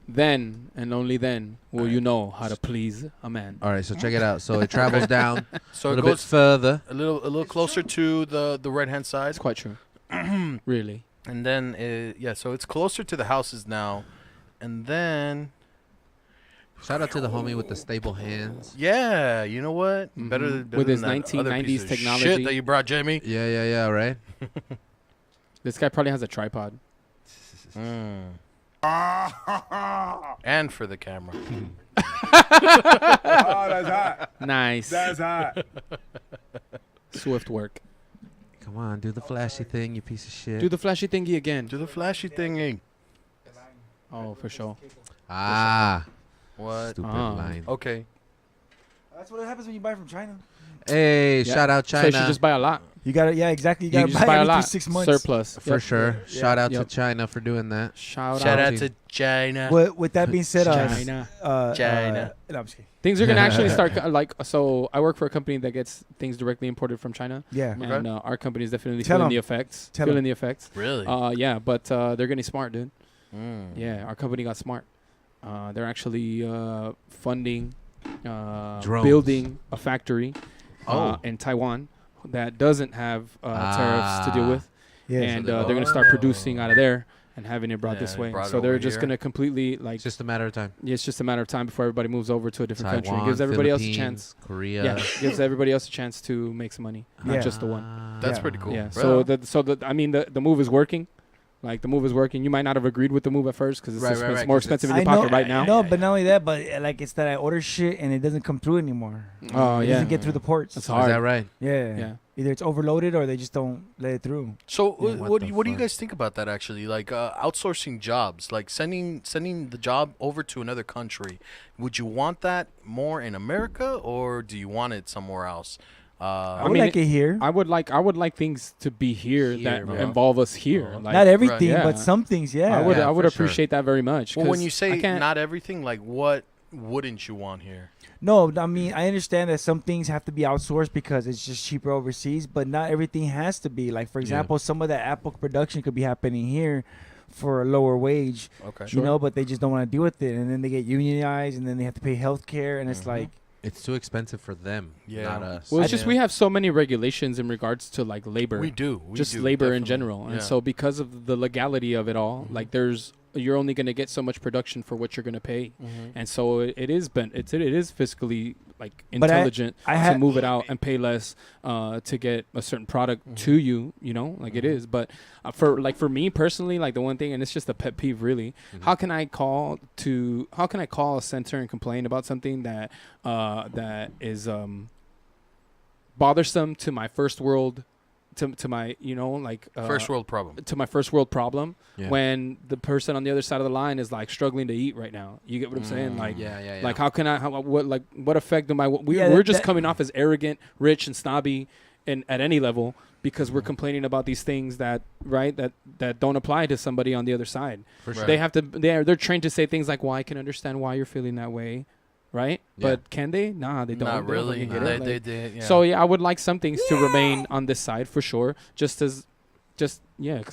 Then and only then will you know how to please a man.
All right, so check it out. So it travels down
So
a
it
little bit
goes
further.
a little closer to the right hand side,
It's quite true. Really.
and then so it's closer to the houses now, and then
Shout out to the homie with the stable hands.
yeah, you know what?
Mhm.
Better
With
than
his
that other
1990s
piece of
technology.
shit that you brought, Jamie.
Yeah, right?
This guy probably has a tripod.
And for the camera.
Oh, that's hot.
Nice.
That's hot.
Swift work.
Come on, do the flashy thing, you piece of shit.
Do the flashy thingy again.
Do the flashy thingy.
Oh, for sure.
What?
Stupid
Ah.
line.
Okay.
That's what happens when you buy from China.
Hey,
Yeah.
shout out
So
China.
you should just buy a lot.
You gotta, yeah, exactly. You
You
gotta
can just
buy
buy a
every
lot.
6 months.
Surplus.
For sure.
Yeah.
Shout out to
Yep.
China for doing that.
Shout
Shout
out.
out to China.
With that being said,
China.
China.
No, I'm just kidding.
Things are gonna actually start like so. I work for a company that gets things directly imported from China,
Yeah.
and our company is definitely
Tell
feeling
'em.
the effects.
Tell
feeling
'em.
the effects.
Really?
Yeah, but they're getting smart, dude.
Mm.
Yeah, our company got smart. They're actually funding,
Drones.
building a factory
Oh.
in Taiwan that doesn't have tariffs to deal with,
Yeah.
and
they-
they're going to start producing out of there and having it brought
Yeah,
this
they
way.
brought it
So they're
over
just
here.
going to completely like.
It's just a matter of time.
It's just a matter of time before everybody moves over to a different country. It
Taiwan,
gives everybody else a
Philippines,
chance.
Korea.
Yeah, gives everybody else a chance to make some money, not
Yeah.
just the one.
That's
Yeah.
pretty cool.
Yeah.
Right
So
on.
I mean the move is working. Like the move is working. You might not have agreed with the move at first because it's,
Right,
just-
right,
it's
right,
more
'cause
expensive in
I
your pocket
know-
right now.
No, but not only that, but like it's that I order shit and it doesn't come through anymore.
Oh
It
yeah.
doesn't get through the ports.
That's
Is
hard.
that right?
Yeah.
Yeah.
Either it's overloaded or they just don't let it through.
So
Yeah,
what do you
fuck?
guys think about that actually? Like outsourcing jobs, like sending the job over to another country. Would you want that more in America or do you want it somewhere else?
I
mean,
would like it here.
I would like things to be here,
Here,
that
bro.
involve us here. Like,
Not everything,
yeah.
but some things, yeah.
I would
Yeah,
I would
for sure.
appreciate that very much.
Well, when
'cause
you
I
say
can't-
not everything, like what wouldn't you want here?
No, I mean, I understand that some things have to be outsourced because it's just cheaper overseas, but not everything has to be. Like, for example, some of that Apple production could be happening here for a lower wage,
Okay.
you know, but they just don't want to deal with it. And then they get unionized and then they have to pay health care. And it's
Mhm.
like,
It's too expensive for them,
Yeah.
not us.
well, it's just
Yeah.
we have so many regulations in regards to like labor.
We do. We
just
do,
labor in
definitely.
general. And
Yeah.
so because of the legality of it all,
Mhm.
like you're only going to get so much production for what you're going to pay.
Mhm.
And so it is it is fiscally like
But
intelligent
I
to
ha-
move it out and pay less to get a certain product
Mhm.
to you, you know, like it
Mhm.
is. But for me personally, like the one thing, and it's just a pet peeve really,
Mhm.
how can I call a center and complain about something that that is bothersome to my first world, to my, you know, like
First world problem.
to my first world problem,
Yeah.
when the person on the other side of the line is like struggling to eat right now. You get what I'm saying?
Mm.
Like,
yeah.
like how can I? What effect am I?
Yeah,
We're
that-
just
that-
coming off as arrogant, rich, and snobby, and at any level because
Mm-hmm.
we're complaining about these things that that don't apply to somebody on the other side.
For
Right.
sure.
They have to. They're trained to say things like, "Well, I can understand why you're feeling that way," right?
Yeah.
But can they? Nah, they don't.
Not
They don't
really.
fucking get
They,
it. Like-
they did. Yeah.
So yeah, I would like some things to remain on this side for sure, because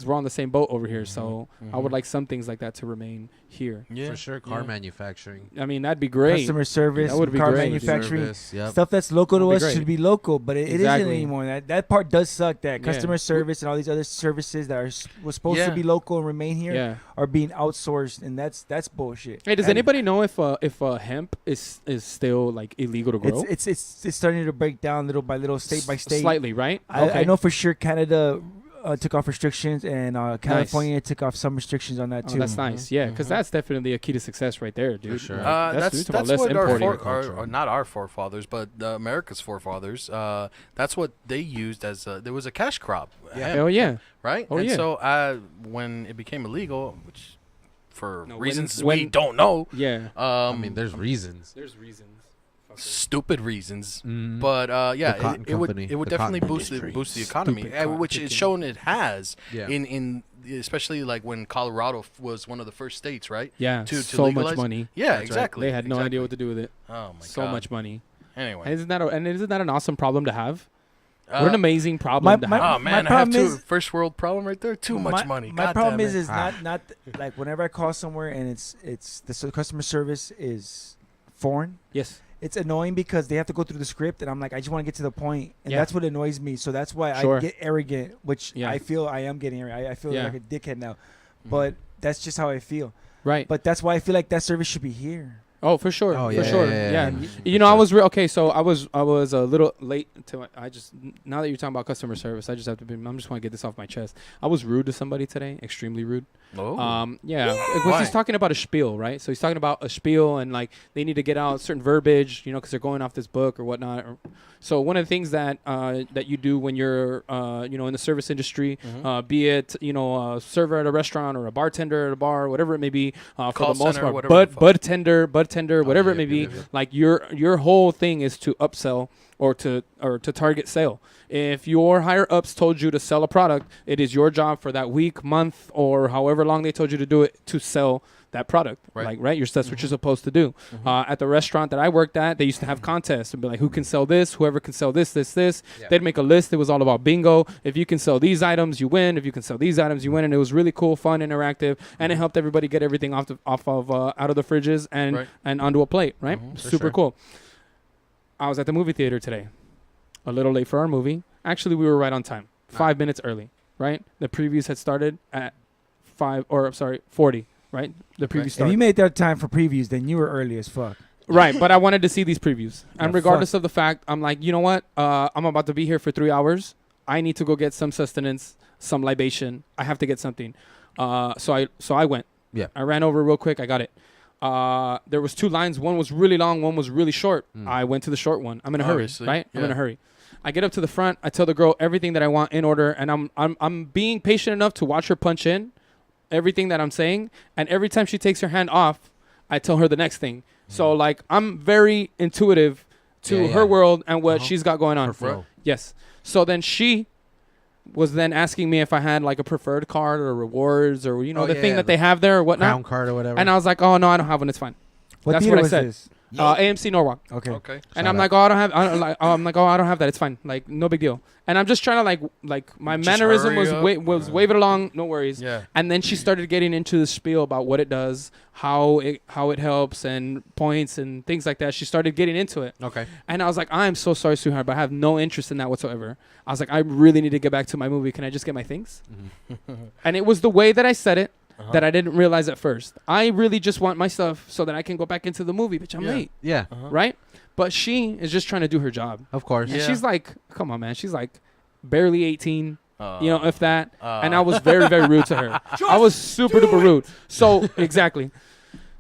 we're on the same boat over here. So I would
Mhm.
like some things like that to remain here.
yeah.
For sure, car
yeah.
manufacturing.
I mean, that'd be great.
customer service,
That would be
car
great.
manufacturing.
Service, yep.
Stuff that's local to
That'd
us
be great.
should be local, but it isn't
Exactly.
anymore. That part does suck. That
Yeah.
customer service and all these other services that was supposed
Yeah.
to be local and remain here
Yeah.
are being outsourced, and that's bullshit.
Hey, does
And
anybody know if hemp is still like illegal to grow?
It's starting to break down little by little, state by state.
Slightly, right?
I know for sure Canada took off restrictions, and California took off some restrictions on that too.
Oh, that's nice. Yeah, because that's definitely a key to success right there, dude.
sure.
That's
talking about
what
importing.
our not our forefathers, but America's forefathers. That's what they used as there was a cash crop. hemp,
Hell yeah.
right?
Oh,
and
yeah.
so when it became illegal, which for
No,
reasons
when-
we don't know,
Yeah.
I mean, there's reasons.
There's reasons.
stupid reasons.
Mhm.
But
The cotton
it would
company,
it would
the
definitely
cotton
boost
industry.
the economy,
Stupid cotton
which it's
picking.
shown it has
Yeah.
in especially like when Colorado was one of the first states, right?
Yeah.
To
so much
legalize?
money.
Yeah,
That's right.
exactly.
They had no idea
exactly.
what to do with it.
Oh my
So
god,
much money.
Anyway,
Isn't that an awesome problem to have? What an amazing problem
my-
to
my-
have.
oh man, I have
problem is-
first world problem right there. Too much money.
My
God
problem
damn
is
it.
not like whenever I call somewhere and it's the customer service is foreign.
Yes.
It's annoying because they have to go through the script, and I'm like, I just want to get to the point, and
Yeah.
that's what annoys me. So that's why
Sure.
I get arrogant, which
Yeah.
I feel I am getting arrogant. I feel
Yeah.
like a dickhead now,
Mm-hmm.
but that's just how I feel.
Right.
But that's why I feel like that service should be here.
Oh, for sure.
Oh,
for
yeah,
sure.
yeah,
Yeah.
yeah.
You know, I was okay. So I was a little late to. I just now that you're talking about customer service, I just have to be. I'm just want to get this off my chest. I was rude to somebody today. Extremely rude.
Oh.
Yeah, because
Why?
he's talking about a spiel, right? So he's talking about a spiel and like they need to get out certain verbiage, you know, because they're going off this book or whatnot. So one of the things that that you do when you're you know in the service industry, be it you know a server at a restaurant or a bartender at a bar, whatever it may be, for
Call
the most
center,
part,
whatever the fuck.
bud tender, whatever it
yeah,
may be,
yeah, yeah.
like your whole thing is to upsell or to target sale. If your higher ups told you to sell a product, it is your job for that week, month, or however long they told you to do it to sell that product.
Right.
Like, right? That's what you're supposed to do. At the restaurant that I worked at, they used to have contests and be like, who can sell this? Whoever can sell this.
Yeah.
They'd make a list. It was all about bingo. If you can sell these items, you win. If you can sell these items, you win. And it was really cool, fun, interactive, and it helped everybody get everything out of the fridges and
Right.
and onto a plate. Right?
For
Super
sure.
cool. I was at the movie theater today, a little late for our movie. Actually, we were right on time, 5 minutes early. Right? The previews had started at 40. Right? The preview
If
started.
you made that time for previews, then you were early as fuck.
Right, but I wanted to see these previews. And
Yeah,
regardless of the fact, I'm like, you know what? I'm about to be here for 3 hours. I need to go get some sustenance, some libation. I have to get something. So I went.
Yeah.
I ran over real quick. I got it. There was 2 lines. One was really long. One was really short. I went to the short one. I'm in a hurry,
Obviously,
right? I'm in
yeah.
a hurry. I get up to the front. I tell the girl everything that I want in order, and I'm being patient enough to watch her punch in everything that I'm saying. And every time she takes her hand off, I tell her the next thing. So like I'm very intuitive to
Yeah,
her
yeah.
world and what she's got going on.
Her flow.
Yes. So then she was then asking me if I had like a preferred card or rewards or you know
Oh,
the
yeah,
thing
yeah,
that they have there or whatnot.
Crown card or whatever.
And I was like, oh no, I don't have one. It's fine.
What
That's
theater
what I
was
said.
this?
AMC Norwalk.
Okay.
Okay.
And
Shout
I'm
out.
like, oh, I don't have. I'm like, oh, I don't have that. It's fine. Like, no big deal. And I'm just trying to like my
Just
mannerism
hurry
was
up.
wave it along. No worries.
Yeah.
And then she started getting into the spiel about what it does, how it helps, and points and things like that. She started getting into it.
Okay.
And I was like, I'm so sorry, sweetheart, but I have no interest in that whatsoever. I was like, I really need to get back to my movie. Can I just get my things? And it was the way that I said it that I didn't realize at first. I really just want my stuff so that I can go back into the movie, bitch. I'm
Yeah.
late,
Yeah.
right? But she is just trying to do her job.
Of course.
And
Yeah.
she's like, come on, man. She's like barely 18, you know, if that.
Uh.
And I was very, very rude to her. I was super duper rude. So, exactly.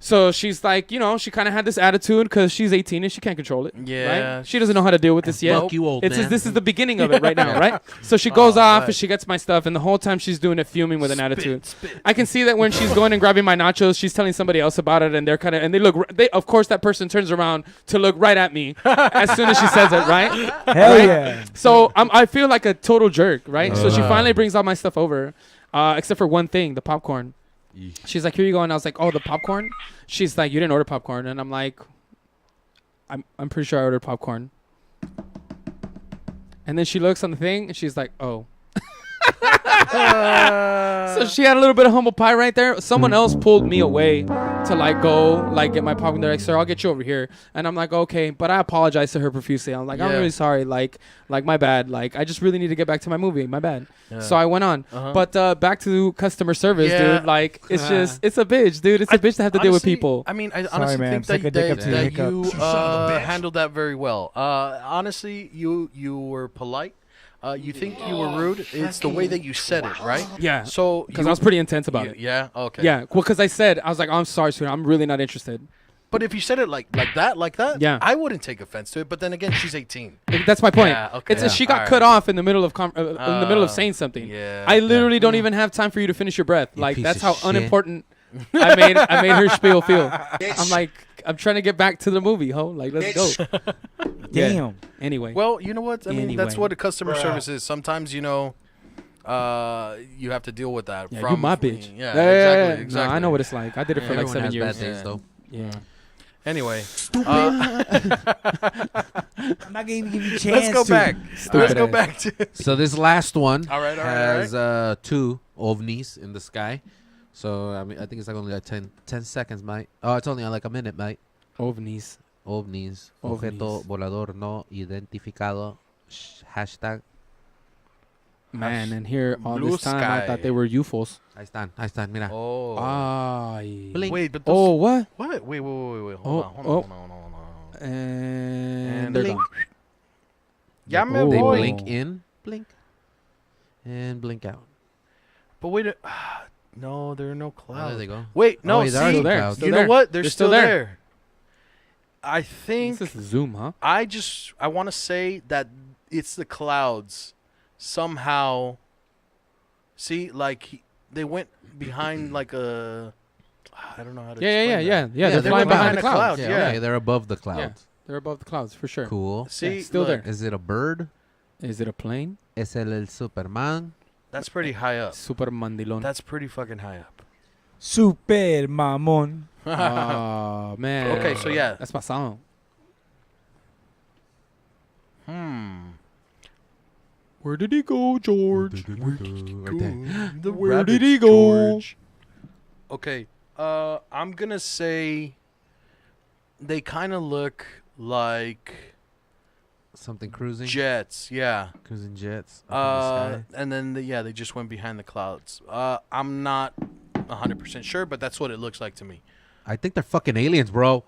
So she's like, you know, she kind of had this attitude because she's 18 and she can't control it.
Yeah.
Right? She doesn't know how to deal with this yet.
Fuck you, old
It's
man.
this is the beginning of it right now, right? So she goes off
right.
and she gets my stuff, and the whole time she's doing it fuming with an attitude. I can see that when she's going and grabbing my nachos, she's telling somebody else about it, and they're kind of and they look. They of course that person turns around to look right at me as soon as she says it, right?
Hell yeah.
So I feel like a total jerk, right? So she
Uh.
finally brings all my stuff over, except for one thing, the popcorn.
Yeesh.
She's like, here you go. And I was like, oh, the popcorn? She's like, you didn't order popcorn. And I'm like, I'm pretty sure I ordered popcorn. And then she looks on the thing and she's like, oh. So she had a little bit of humble pie right there. Someone else pulled me away to like go like get my popcorn. They're like, sir, I'll get you over here. And I'm like, okay. But I apologize to her profusely. I'm like, I'm
Yeah.
really sorry. Like my bad. Like I just really need to get back to my movie. My bad.
Yeah.
So I went on.
Uh-huh.
But back to customer service,
Yeah.
dude. Like it's a bitch, dude. It's a bitch to have to deal with
Honestly,
people.
I mean, I
Sorry,
honestly
man.
think
Suck a
that,
dick up
that,
to your
that
hiccup.
you
Son of a bitch.
handled that very well. Honestly, you were polite. You think you were rude? It's the way that you said it, right?
Yeah.
So
Because I was pretty intense about it.
Yeah. Okay.
Yeah. Well, because I said, I was like, oh, I'm sorry, sweetheart. I'm really not interested.
But if you said it like that,
Yeah.
I wouldn't take offense to it. But then again, she's 18.
That's my point.
Yeah, okay.
It's she got
All
cut
right.
off in the middle of in the middle of saying something.
Yeah.
I literally don't even have time for you to finish your breath.
You
Like
piece
that's
of
how
shit.
unimportant I made her spiel feel. I'm like, I'm trying to get back to the movie, ho. Like, let's go. Yeah.
Damn.
Anyway.
Well, you know what? I mean, that's
Anyway.
what a customer service is. Sometimes, you have to deal with that.
yeah,
from
you my bitch.
Yeah,
yeah.
exactly.
No, I know what it's like. I did it for like
Everyone
7
has
years.
bad days, though.
Yeah.
Anyway,
I'm not gonna even give you a chance.
let's go
to.
back.
Stupid
Let's go
ass.
back to.
So this last one
All right,
has 2 ovnis in the sky. So I mean, I think it's like only like 10 seconds, mate. Oh, it's only like a minute, mate.
Ovnis.
Ovnis.
Ovnis.
Objeto volador no identificado. Hashtag.
Man, and here all
Blue
this time I
sky.
thought they were UFOs.
Ahí están, mira.
Oh.
Ay.
Blink.
Wait, but those,
Oh, what?
what? Wait. Hold
Oh,
on.
And they're
blink.
gone.
Ya me
Oh.
They
voy.
blink in, blink, and blink out.
But wait. No, there are no
Oh,
clouds.
there they go.
Wait, no.
wait, there are
see,
no
there.
clouds.
Still
you
there.
know what?
They're still there.
I think
This is Zoom, huh?
I want to say that it's the clouds somehow. See, like they went behind like a. I don't know how to.
Yeah.
explain that.
They're
they
flying
went
behind the
behind
clouds.
the
Yeah,
Yeah.
okay, they're above the clouds.
They're above the clouds for sure.
Cool.
See,
still
look,
there.
Is it a bird?
Is it a plane?
Es el Superman?
That's pretty high up.
Super mandilon.
That's pretty fucking high up.
Super mamon.
Oh, man.
Okay, so yeah.
That's my song. Where did he go, George?
Right there.
The
Where did he go?
Okay, I'm gonna say they kind of look like
Something cruising.
jets. Yeah.
Cruising jets. Up in the sky.
And then they just went behind the clouds. I'm not 100% sure, but that's what it looks like to me.
I think they're fucking aliens, bro.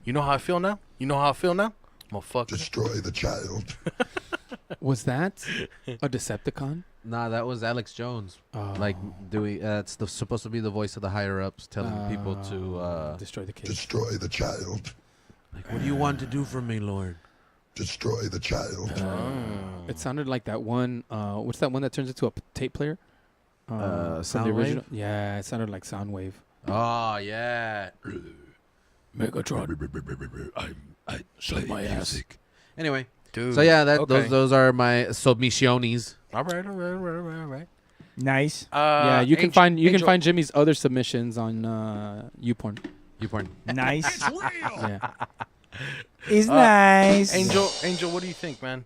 You know how I feel now? Motherfucker.
Destroy the child.
Was that a Decepticon?
Nah, that was Alex Jones.
Oh.
Like doing. It's supposed to be the voice of the higher ups, telling people to.
Destroy the kid.
Destroy the child.
Like, what do you want to do for me, Lord?
Destroy the child.
It sounded like that one. What's that one that turns into a tape player? From the
Soundwave?
original. Yeah, it sounded like Soundwave.
Oh yeah.
Megatron.
I
Shut
play
my ass.
music.
Anyway,
Dude.
so yeah, that
Okay.
those are my submissiones.
All right.
Nice.
Yeah, you can
Angel-
find Jimmy's other submissions on YouPorn.
YouPorn.
Nice.
Yeah.
It's nice.
Angel, what do you think, man?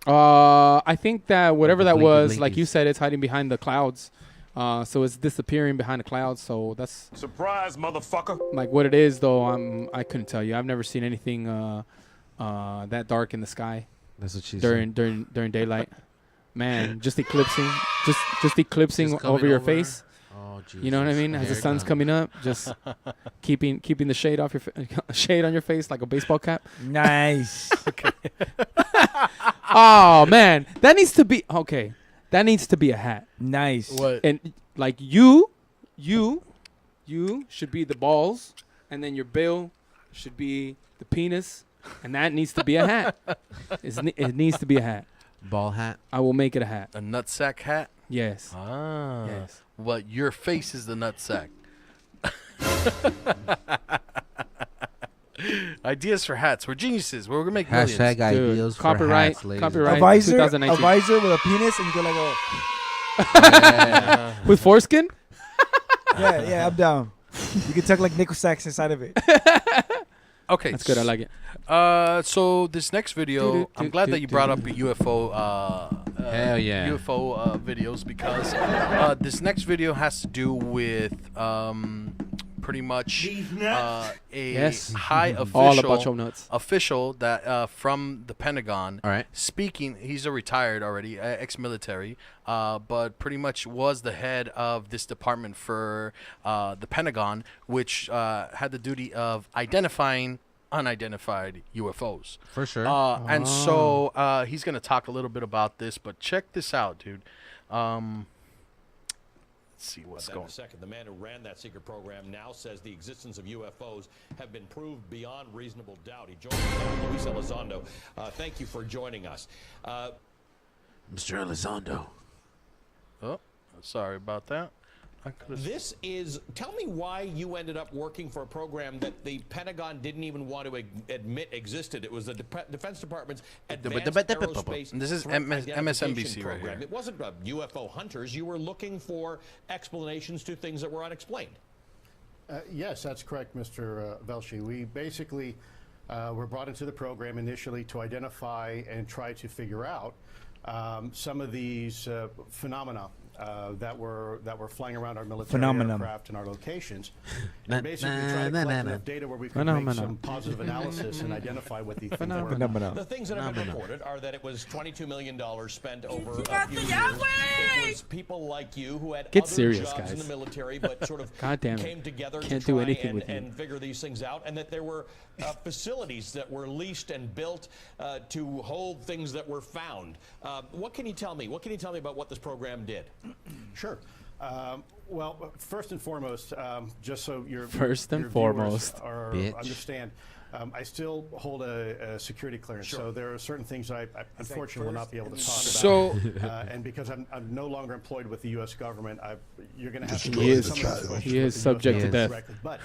I think that whatever that
Blinky
was, like
blinkies.
you said, it's hiding behind the clouds. So it's disappearing behind the clouds. So that's
Surprise, motherfucker.
like what it is, though. I couldn't tell you. I've never seen anything that dark in the sky
That's what she
during daylight. Man, just eclipsing
Just
over
coming
your
over.
face.
Oh, Jesus.
You know what I mean? As the
Here it
sun's
comes.
coming up, just keeping the shade off your shade on your face like a baseball cap.
Nice.
Oh man, that needs to be okay. That needs to be a hat.
Nice.
What?
And like you should be the balls, and then your bill should be the penis, and that needs to be a hat. It needs to be a hat.
Ball hat.
I will make it a hat.
A nutsack hat?
Yes.
Ah.
Yes.
What? Your face is the nutsack. Ideas for hats. We're geniuses. We're gonna make millions.
Hashtag
Dude,
ideas for
copyright-
hats, ladies.
copyright.
A visor,
2019.
a visor with a penis, and you go like, oh,
Yeah.
With foreskin?
yeah, I'm down. You can tuck like nickel sacks inside of it.
Okay.
That's good. I like it.
So this next video, I'm glad that you brought up UFO.
Hell yeah.
UFO videos because this next video has to do with pretty much a
Yes.
high
All about your nuts.
official that from the Pentagon.
All right.
Speaking, he's a retired already, ex-military, but pretty much was the head of this department for the Pentagon, which had the duty of identifying unidentified UFOs.
For sure.
And so he's going to talk a little bit about this, but check this out, dude. Let's see what's going on.
Second, the man who ran that secret program now says the existence of UFOs have been proved beyond reasonable doubt. He joins us now, Luis Elizondo. Thank you for joining us.
Mr. Elizondo.
Oh, sorry about that.
This is, tell me why you ended up working for a program that the Pentagon didn't even want to admit existed. It was the Defense Department's Advanced Aerospace
This is
Threat
MSNBC
Identification
right
program.
here.
It wasn't UFO hunters. You were looking for explanations to things that were unexplained.
Yes, that's correct, Mr. Velshi. We basically were brought into the program initially to identify and try to figure out some of these phenomena that were flying around our military aircraft and our locations, and basically try to collect enough data where we could make some positive analysis and identify what these things were.
The things that have been reported are that it was $22 million spent over a few years. It was people like you who had other
serious,
jobs
guys.
in the military, but sort of
God damn it.
came together
Can't
to
do
try
anything with you.
and figure these things out, and that there were facilities that were leased and built to hold things that were found. What can you tell me? What can you tell me about what this program did?
Sure. Well, first and foremost, just so your
First and
your
foremost,
viewers are,
bitch.
understand, I still hold a security clearance, so there are certain things I unfortunately will not be able to talk
So-
about. And because I'm no longer employed with the U.S. government, you're going to have to
Destroy
go
the
some of these
child.
questions
He
with
is
the US
subject to
government
death.
directly. But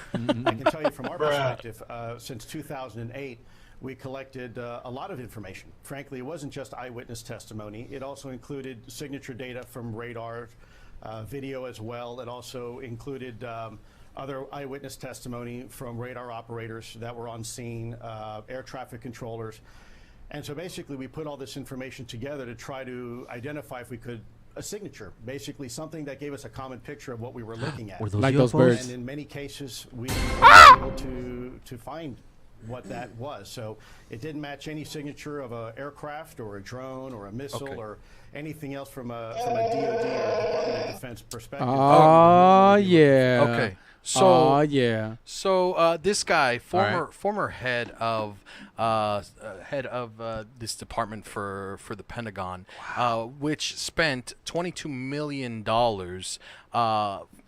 I can tell you from our perspective, since 2008, we collected a lot of information. Frankly, it wasn't just eyewitness testimony. It also included signature data from radar, video as well. It also included other eyewitness testimony from radar operators that were on scene, air traffic controllers. And so basically we put all this information together to try to identify if we could a signature, basically something that gave us a common picture of what we were looking at.
Were those
Like those
UFOs?
birds.
And in many cases, we were able to find what that was. So it didn't match any signature of an aircraft or a drone or a missile
Okay.
or anything else from a DoD or Department of Defense perspective.
Oh, yeah.
Okay. So
Oh, yeah.
So this guy,
right.
former head of this department for the Pentagon, which spent $22 million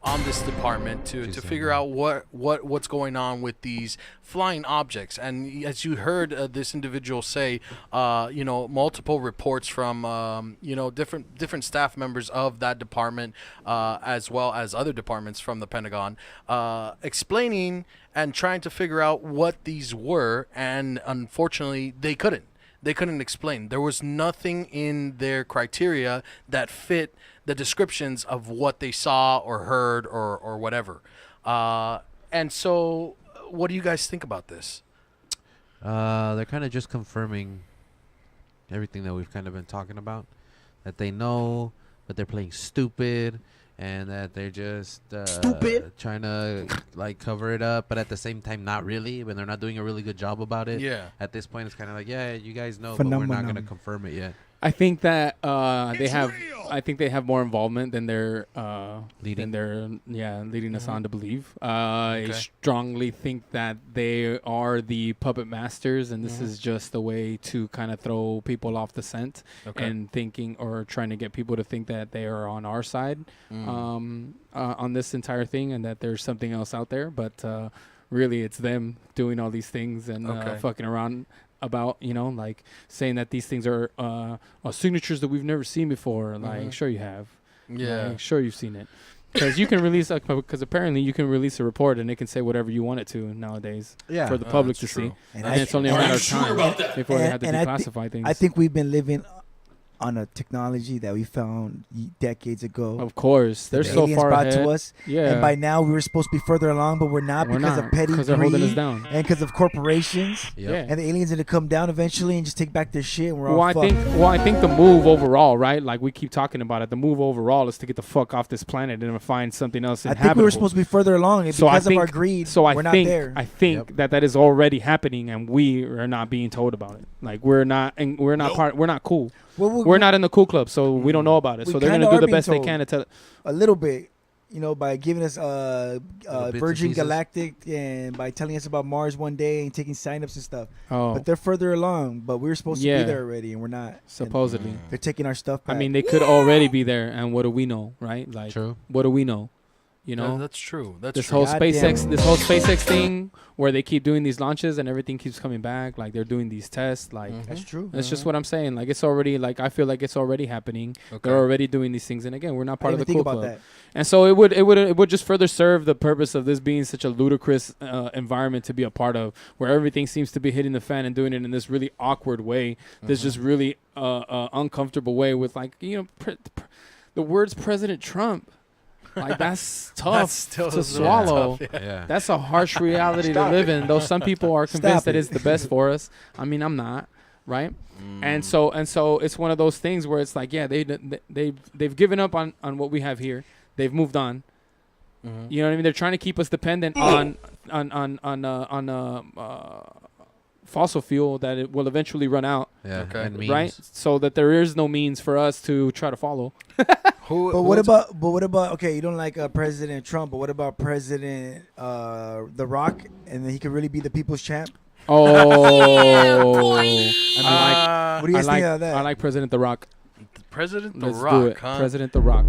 on this department to figure out what's going on with these flying objects. And as you heard this individual say, multiple reports from different staff members of that department, as well as other departments from the Pentagon, explaining and trying to figure out what these were, and unfortunately they couldn't explain. There was nothing in their criteria that fit the descriptions of what they saw or heard or whatever. And so what do you guys think about this?
They're kind of just confirming everything that we've kind of been talking about. That they know, but they're playing stupid, and that they're just trying to like cover it up, but at the same time not really, when they're not doing a really good job about it.
Yeah.
At this point, it's kind of like, yeah, you guys know, but we're not going to confirm it yet.
I think that they have. I think they have more involvement than they're
Leading.
leading us on to believe. I strongly think that they are the puppet masters, and this is just a way to kind of throw people off the scent and thinking or trying to get people to think that they are on our side on this entire thing, and that there's something else out there. But really, it's them doing all these things and fucking around about, like saying that these things are signatures that we've never seen before. Like, sure you have.
Yeah.
Like, sure you've seen it. Because you can release, because apparently you can release a report and it can say whatever you want it to nowadays for the public to
that's
see.
true.
And it's only a matter of time before they have to declassify things.
I think we've been living on a technology that we found decades ago.
Of course. They're
the
so
aliens
far
brought
ahead.
to us.
Yeah.
And by now we were supposed to be further along, but we're not
We're
because
not,
of petty
'cause they're holding us
greed
down.
and because of corporations.
Yep.
Yeah.
And the aliens are to come down eventually and just take back their shit. And we're
Well,
all
I
fucked.
think the move overall, right? Like we keep talking about it. The move overall is to get the fuck off this planet and find something else
I
inhabitable.
think we were supposed to be further along, and
So
because
I think,
of our greed,
so
we're not there.
I think that is already happening, and we are not being told about it. Like we're not part. We're not cool.
Well,
We're not in the cool club, so we don't know about it.
we
So they're gonna
kinda
do
are
the
being
best they
told.
can to tell.
A little bit. by giving us
bits and
Virgin
pieces.
Galactic and by telling us about Mars one day and taking signups and stuff.
Oh,
But they're further along. But we were supposed to
Yeah.
be there already, and we're not. And
supposedly.
they're taking our stuff
I
back.
mean, they could already be there, and what do we know, right? Like,
True.
what do we know? You know,
That's true. That's
this
true.
whole
Goddamn.
SpaceX thing, where they keep doing these launches and everything keeps coming back. Like they're doing these tests. Like
That's true.
that's just what I'm saying. Like it's already like I feel like it's already happening.
Okay.
They're already doing these things, and again, we're not
I
part of
didn't
the
even
cool
think about
club.
that.
And so it would just further serve the purpose of this being such a ludicrous environment to be a part of, where everything seems to be hitting the fan and doing it in this really awkward way. This just really uncomfortable way with like the words President Trump. Like that's tough
That's still
to
really
swallow.
tough, yeah.
Yeah.
That's a harsh reality to live in. Though some people are convinced
Stop
that
it.
it's the best for us. I mean, I'm not, right? And so it's one of those things where it's like, yeah, they've given up on what we have here. They've moved on. You know what I mean? They're trying to keep us dependent on fossil fuel that it will eventually run out,
Yeah.
Okay.
And memes.
right? So that there is no means for us to try to follow.
But what about? Okay, you don't like President Trump, but what about President The Rock, and then he could really be the people's champ?
Oh,
What do you
I
guys
like
think of that?
I like President The Rock.
President The
Let's
Rock,
do it.
huh?
President The Rock.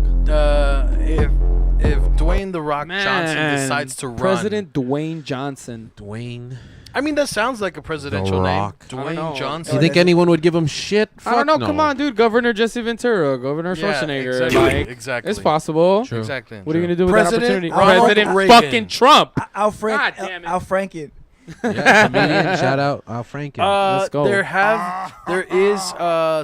If Dwayne The Rock Johnson decides to run,
President Dwayne Johnson.
Dwayne.
I mean, that sounds like a presidential name.
Rock.
I don't know.
Dwayne Johnson.
Do you think anyone would give him shit?
I don't know.
Fuck no.
Come on, dude. Governor Jesse Ventura, Governor
Yeah,
Schwarzenegger.
exactly.
Like,
Exactly.
it's possible.
True.
Exactly.
What are you gonna do with
President
that opportunity?
Ronald
President
Reagan.
fucking Trump.
Al
God damn it.
Franken.
Yeah, comedian. Shout out Al Franken.
Let's go.
There is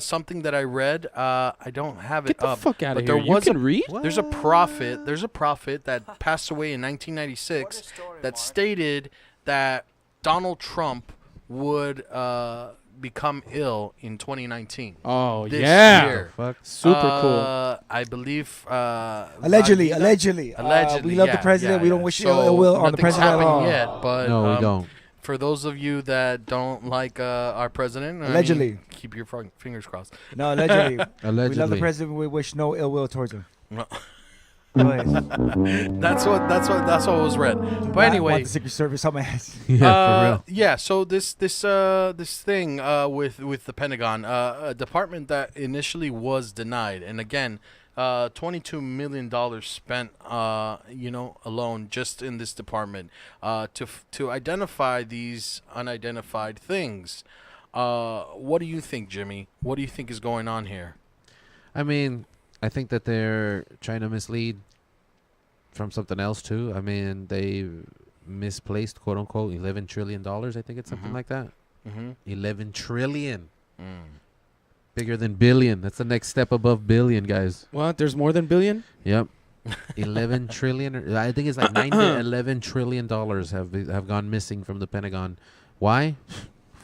something that I read. I don't have it
Get the
up.
fuck out
but
of
there
here. You
was
can
a,
read?
There's a prophet. There's a prophet that passed away in 1996 that stated that Donald Trump would become ill in 2019.
Oh,
This
yeah.
year.
Fuck.
Super cool.
I believe.
Allegedly.
Allegedly,
We love the president. We don't wish ill will on the
Nothing's
president at
happened
all.
yet, but
No, we don't.
For those of you that don't like our president, I mean,
Allegedly.
keep your fingers crossed.
No, allegedly. We
Allegedly.
love the president. We wish no ill will towards him.
No.
Go ahead.
That's what was read. But
I
anyway,
want the Secret Service on my ass.
Yeah, for real.
yeah. So this thing with the Pentagon, a department that initially was denied, and again, $22 million spent, alone just in this department, to identify these unidentified things. What do you think, Jimmy? What do you think is going on here?
I mean, I think that they're trying to mislead from something else too. I mean, they misplaced, quote unquote, $11 trillion. I think it's something like that.
Mm-hmm.
11 trillion. Bigger than billion. That's the next step above billion, guys.
What? There's more than billion?
Yep. 11 trillion. I think it's like 9 to 11 trillion dollars have gone missing from the Pentagon. Why?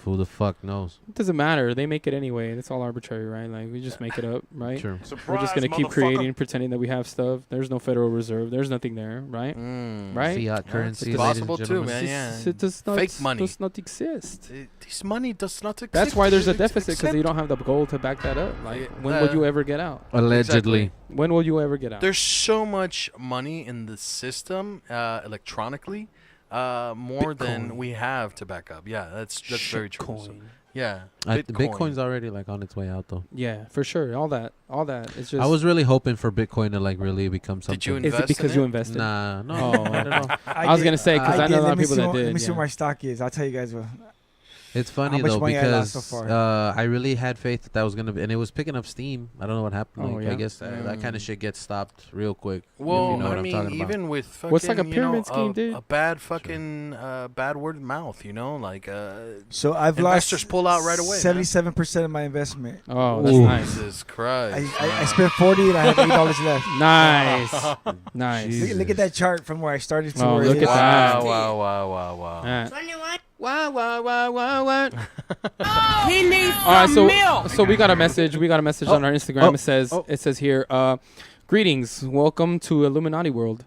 Who the fuck knows?
It doesn't matter. They make it anyway. It's all arbitrary, right? Like, we just make it up, right?
Sure.
We're just going to keep creating, pretending that we have stuff. There's no Federal Reserve. There's nothing there, right? Right?
Fiat currency.
it's
ladies
possible
and
too,
gentlemen.
man. Yeah.
It does not,
Fake money.
does not exist.
This money does not exist.
That's why there's a deficit, because you don't have the gold to back that up. Like, when will you ever get out?
Allegedly.
Exactly.
When will you ever get out?
There's so much money in the system electronically, more than we have to back up. Yeah, that's very true. So,
Shitcoin.
yeah,
Bitcoin's already like on its way out though.
Yeah, for sure. All that. It's just.
I was really hoping for Bitcoin to like really become something.
Did you
Is
invest
it because
in
you
it?
invested?
Nah, no.
Oh, I don't know. I was
did.
gonna say, 'cause I know a lot of people that did,
Let me see
yeah.
what my stock is. I'll tell you guys what.
It's funny
How much
though
money I lost
because
so far?
I really had faith that was gonna be, and it was picking up steam. I don't know what happened.
Oh,
Like,
yeah?
I guess that kind of shit gets stopped real quick.
Well,
if you know what
I
I'm
mean,
talking about.
even with fucking,
What's like a pyramid scheme, dude?
a bad fucking bad word of mouth, like
So I've lost
investors pull out right away.
77% of my investment.
Oh, that's
Ooh.
nice.
Jesus Christ!
I spent 40 and I have $8 left.
Nice. Nice.
Look at that chart from where I started to
Oh,
where
look
it is.
at that.
Wow.
What? He needs some milk. So we got a message. We got a message on our Instagram. It says here, greetings. Welcome to Illuminati world.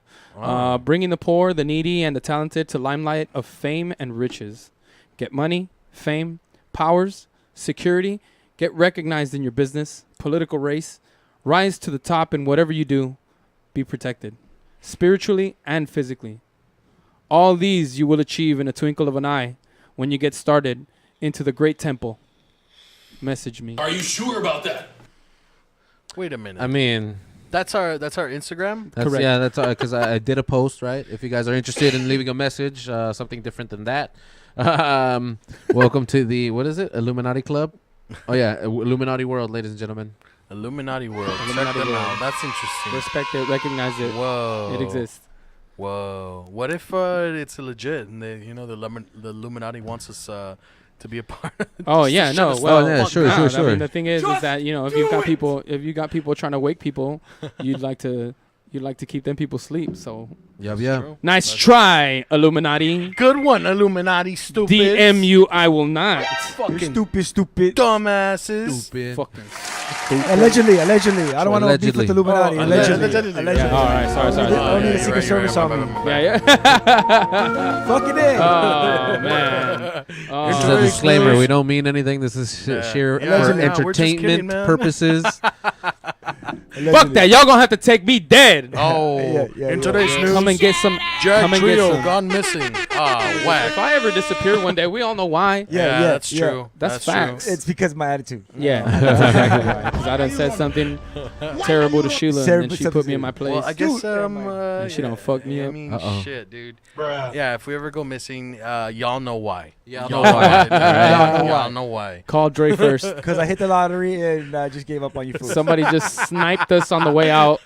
Bringing the poor, the needy, and the talented to limelight of fame and riches. Get money, fame, powers, security. Get recognized in your business, political race. Rise to the top in whatever you do. Be protected. spiritually and physically. All these you will achieve in a twinkle of an eye when you get started into the great temple. Message me.
Are you sure about that?
Wait a minute.
I mean,
That's our Instagram.
that's,
Correct.
yeah, that's because I did a post, right? If you guys are interested in leaving a message, something different than that, welcome to the, what is it? Illuminati Club? Oh, yeah. Illuminati World, ladies and gentlemen.
Illuminati World.
Illuminati
Check them
World.
out. That's interesting.
Respect it, recognize it.
Whoa.
It exists.
Whoa. What if it's legit and they, the Illuminati wants us to be a part of it?
Oh yeah, no.
Shut us
Well,
down.
yeah,
fuck
sure,
that.
sure,
I
sure.
mean, the thing is that if you got people trying to wake people, you'd like to keep them people sleep. So
Yup.
nice try, Illuminati.
Good one, Illuminati. Stupid.
DM you, I will not.
You're
Fucking
stupid.
dumbasses.
Stupid.
Fucking.
Allegedly. I don't want no beef with
Allegedly.
Illuminati.
Oh,
Allegedly.
allegedly.
Yeah, all right, sorry.
I don't need a
yeah,
Secret
right,
Service
right,
on
right,
me.
right, right.
Yeah.
Fucking it.
Oh man.
This is a
Allegedly.
disclaimer. We don't mean anything. This is sheer
Yeah,
for
yeah, we're just kidding,
entertainment
man.
purposes.
Fuck that. Y'all gonna have to take me dead.
Oh,
Yeah,
in
yeah.
today's news,
Come and get some.
Jag
come and get
Trio
some.
gone missing. Ah, whack.
If I ever disappear one day, we all know why.
Yeah,
that's
yeah.
true.
That's
true.
facts.
It's because of my attitude.
Yeah, that's exactly right. Because I done said something terrible to Sheila, and then she put me in my place.
Well, I guess
And she don't fuck me
I
up.
mean,
Uh-oh.
shit, dude. Yeah, if we ever go missing, y'all know why.
Y'all
Y'all
know why.
Y'all know why.
Call Dre first.
Because I hit the lottery and I just gave up on you fools.
Somebody just sniped us on the way out.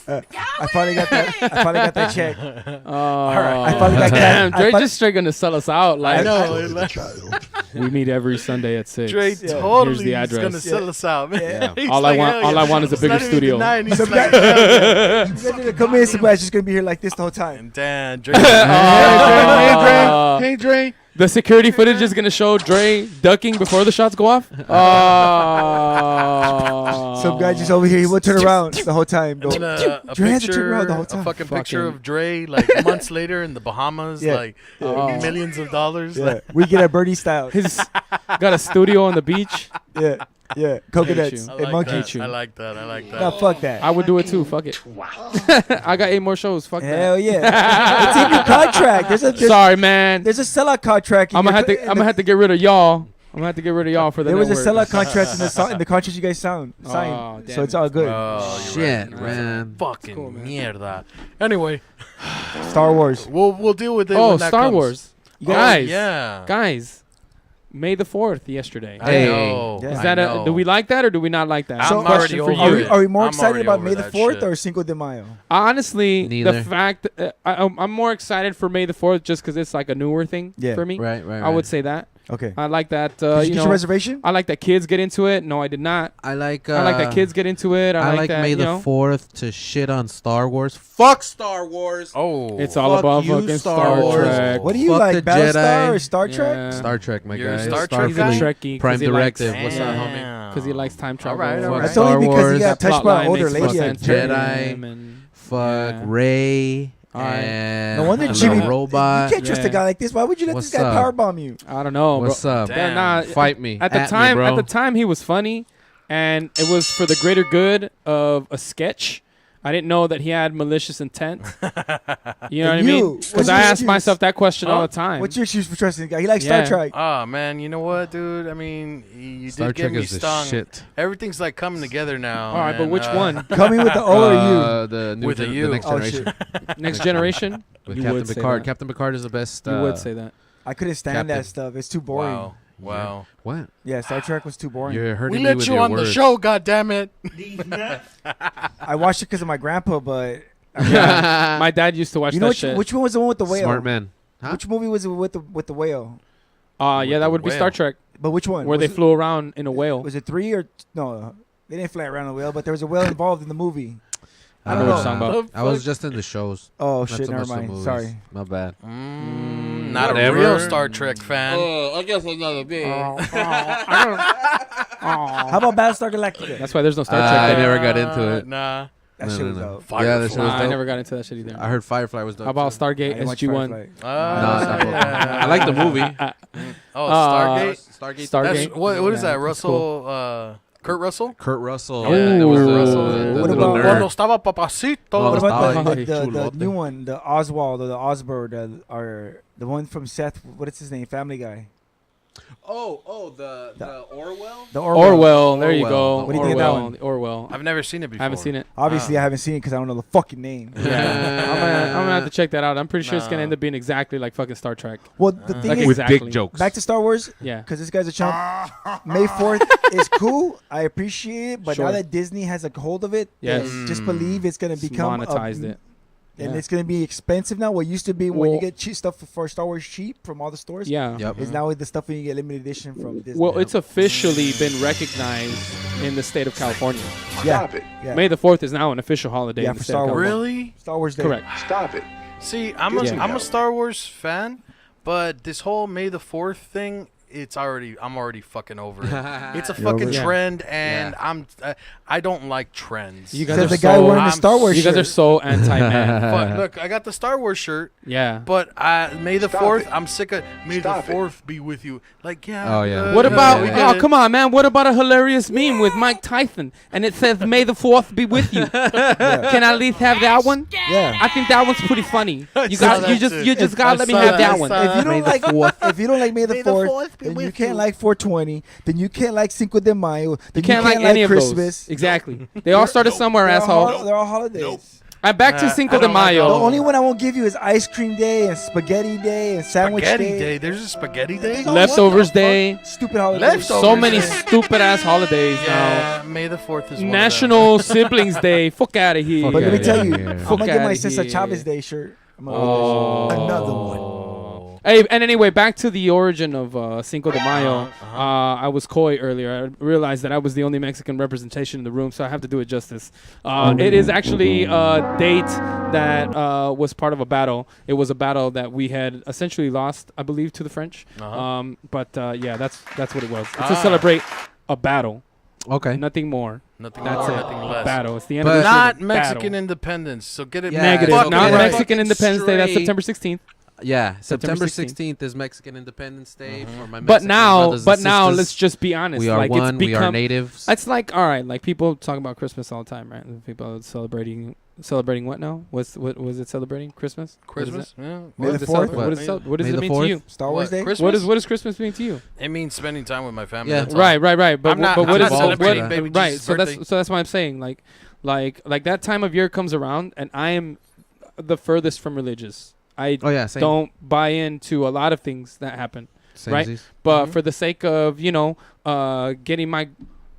I finally got that check.
I
finally got
damn,
that.
Dre just straight gonna sell us out. Like
Destroy the child.
we meet every Sunday at 6.
Dre
Here's
totally
the
is gonna
address.
sell us out, man.
Yeah.
He's
All I
like,
want-
hell
all
yeah.
I want is a
It's
bigger
not even
studio.
denying, he's
Some
like,
guy-
hell yeah.
You guys need to come in, somebody's just gonna be here like this the whole time.
And damn, Dre.
Uh,
Hey, Dre.
The security footage is gonna show Dre ducking before the shots go off.
Some guy just over here, he would turn around the whole time. Go,
And then a
Dre had to turn
picture,
around the whole
a
time.
fucking picture
Fucking-
of Dre, like months later in the Bahamas,
Yeah.
like
Oh.
millions of dollars.
Yeah,
Like,
we get a birdie style.
He's got a studio on the beach.
Yeah, coconuts
you.
I
and
like
monkeys.
that. I like that. I like that.
No, fuck that.
I would do it too. Fuck it. I got 8 more shows. Fuck
Hell
that.
yeah. It's in your contract.
Sorry, man.
There's a sellout contract. in
I'm gonna
your
have to. I'm gonna have to get rid of y'all. I'm gonna have to get rid of y'all for the
There was a
network.
sellout contract in the contract you guys signed.
Oh,
So
damn
it's all good.
Oh, you're
Shit,
right.
man.
Fucking
cool, man.
mierda. Anyway,
Star Wars.
we'll deal with it.
Oh,
when that
Star
comes.
Wars.
You
Guys,
yeah.
guys. May the 4th yesterday.
I
Hey.
know.
Yeah.
Is
I
that
know.
do we like that or do we not like that?
I'm
So-
already
Question for
over
you.
it.
Are we more
I'm
excited
already
about
over
May the
that
4th
shit.
or Cinco de Mayo?
Honestly,
Neither.
the fact I'm more excited for May the 4th just because it's like a newer thing
Yeah.
for me.
Right.
I would say that.
Okay.
I like that.
Did you
you
get
know,
your reservation?
I like that kids get into it. No, I did not.
I like.
I like that kids get into it. I like that.
May
you
the
know,
4th to shit on Star Wars. Fuck Star Wars.
Oh,
it's all
Fuck
about
you,
fucking
Star
Star
Wars.
Trek.
What do you
Fuck
like,
the
Battlestar
Jedi.
or Star Trek?
Yeah.
Star Trek, my
You're a
guy.
Star Trek
He's a
guy?
Trekkie.
Prime Directive.
Damn.
What's up, homie?
Because he likes time travel.
All right, all
Fuck
right.
That's
Star
only because
Wars.
he got touched
Plot
by
line
an older
makes more
lady.
sense for
Jedi.
him and-
Fuck
Yeah.
Ray.
All right.
And
No wonder
a
Jimmy.
little robot.
You can't trust
Yeah.
a guy like this. Why would you let
What's
this guy
up?
powerbomb you?
I don't know,
What's
bro.
up?
Damn.
Nah,
Fight me.
At the
me,
time,
bro.
at the time, he was funny, and it was for the greater good of a sketch. I didn't know that he had malicious intent. You know what I
And
mean?
you,
Because
what's
I
your
ask
excuse?
myself that question all
Huh?
the time.
What's your excuse for trusting the guy? He likes
Yeah.
Star Trek.
Oh man, you know what, dude? I mean, you
Star
did get
Trek
me
is the
stung.
shit.
Everything's like coming together now.
all right, but
and,
which one?
Coming with the O or you?
The new
With a
the
U.
next
Oh,
generation.
Next generation?
With
You
Captain
would say
Picard.
that.
Captain Picard is the best.
You would say that.
I couldn't stand
Captain.
that stuff. It's too boring.
Wow, wow.
What?
Yeah, Star Trek was too boring.
You're hurting
We
me
let
with
you
your
on
words.
the show, goddammit.
I watched it because of my grandpa, but
Yeah. My dad used to watch
you know
that
which,
shit.
which one was the one with the whale?
Smart man. Huh?
Which movie was it with the whale?
Yeah, that
the
would be
whale.
Star Trek,
But which one?
where
Was
they
it-
flew around in a whale.
Was it 3 or no? They didn't fly around a whale, but there was a whale involved in the movie.
I know what you're talking
Uh,
about.
I was just in the shows.
Oh
Not
shit!
so
Never
much the
mind.
movies.
Sorry.
My bad.
Not
Whatever.
a real Star Trek fan.
I guess another bit.
How about Battlestar Galactica?
That's why there's no Star Trek.
I
there.
never got into it.
Nah.
That
No,
shit
no,
was
no.
dope.
Yeah, that shit was
Nah, I
dope.
never got into that shit either.
I heard Firefly was dope.
How about
too.
I
Stargate
didn't watch
SG-1?
Firefly.
No, it's not
yeah.
I like the movie.
Oh,
Uh,
Stargate.
Stargate.
Stargate.
That's, what is
Yeah,
that?
it's
Russell. Kurt Russell.
Kurt Russell.
Yeah, there was
Ooh.
the
Russell.
What
little
about-
nerd.
Cuando estaba papacito.
Oh,
What about
Ay,
the
chulote.
new one, the Oswald or the Osborne, or the one from Seth? What is his name? Family Guy.
The Orwell.
The
Orwell. There you
Orwell.
go.
What do you think of that
Orwell.
one?
Orwell.
I've never seen it before.
I haven't seen it.
Obviously, I haven't seen it because I don't know the fucking name.
Yeah, I'm gonna have to check that out. I'm pretty sure it's gonna
Nah.
end up being exactly like fucking Star Trek.
Well, the thing
Like
is,
exactly.
jokes.
back to Star Wars,
Yeah.
because this guy's a chump. May 4th is cool. I appreciate it, but
Sure.
now that Disney has a hold of it,
Yes.
just believe it's gonna
It's
become
monetized it.
and
Yeah.
it's gonna be expensive now. What used to be when you
Well-
get cheap stuff for Star Wars cheap from all the stores,
Yeah.
Yep.
is now the stuff when you get limited edition from Disney.
Well, it's officially been recognized in the state of California.
yeah, yeah.
May the 4th is now an official holiday
Yeah,
in the
for
state
Star
of
Wars.
California.
Really?
Star Wars Day.
Correct.
See, I'm a,
Yeah.
I'm a Star Wars fan, but this whole May the 4th thing, I'm already fucking over it. It's a
You're over
fucking
it?
trend, and I don't like trends.
You guys
Says
are
the guy
so.
wearing the
I'm
Star Wars
You guys are
shirt.
so anti-man.
Fuck, look, I got the Star Wars shirt,
Yeah.
but May the 4th, I'm sick of May the 4th be with you. Like, yeah.
Oh, yeah.
What about?
we
yeah.
get
Oh,
it.
come on, man! What about a hilarious meme with Mike Tyson and it says "May the 4th be with you"? Can I at least have that one?
Yeah.
I think that one's pretty funny. You
saw
got
that
you just
too.
you just gotta let me
saw
have
that.
that
I
one.
saw
If you
May
don't
the
like
4th.
if you don't like May the 4th, then you can't like 420. Then you can't like Cinco de Mayo. Then
You can't like any of
Christmas.
those. Exactly. They all started somewhere, asshole.
They're all holidays.
I'm back to
I
Cinco de
don't like
Mayo.
The only one I won't give you is Ice Cream Day and Spaghetti Day and Sandwich
Spaghetti
Day.
Day. There's a Spaghetti Day.
There's no-
Leftovers
what the fuck?
Day.
Stupid holidays.
Leftovers
So many
Day.
stupid ass holidays now.
Yeah, May the 4th is one of them.
National Siblings Day. Fuck out of here.
But let me
Yeah,
tell you,
yeah.
I'm
Fuck
gonna get my
outta
Cesar
here.
Chavez Day shirt. I'm gonna
Oh.
wear another one.
Hey, and anyway, back to the origin of Cinco de Mayo. I was coy earlier. I realized that I was the only Mexican representation in the room, so I have to do it justice. It is actually a date that was part of a battle. It was a battle that we had essentially lost, I believe, to the French. But yeah, that's what it was. It's to celebrate a battle,
Okay.
nothing more.
Nothing
That's
more,
it.
nothing less.
Battle. It's the
But-
anniversary
Not
of the
Mexican
battle.
independence. So get it
Yeah,
Negative.
fucking
Not
right.
Mexican Independence Day. That's
Straight.
September 16th.
Yeah,
September
September
16th
16th is Mexican Independence Day for my
But
Mexican
now,
brothers and sisters.
let's just be honest.
we are
like,
one.
It's become,
We are natives.
It's like, all right, like people talk about Christmas all the time, right? And people are celebrating what now? What was it celebrating? Christmas?
Christmas? Yeah.
May
What
the
is it
4th?
celebrate- What, is it, what does
May
it
the
mean to
4th?
you?
Star Wars Day.
Christmas?
What does Christmas mean to you?
It means spending time with my family.
Yeah.
That's all.
Right. But
I'm not-
but what
I'm
is
not celebrating baby
right?
Jesus'
So
birthday.
that's why I'm saying like that time of year comes around, and I am the furthest from religious. I
Oh yeah, same.
don't buy into a lot of things that happen. right?
Samesies.
But for the sake of, getting my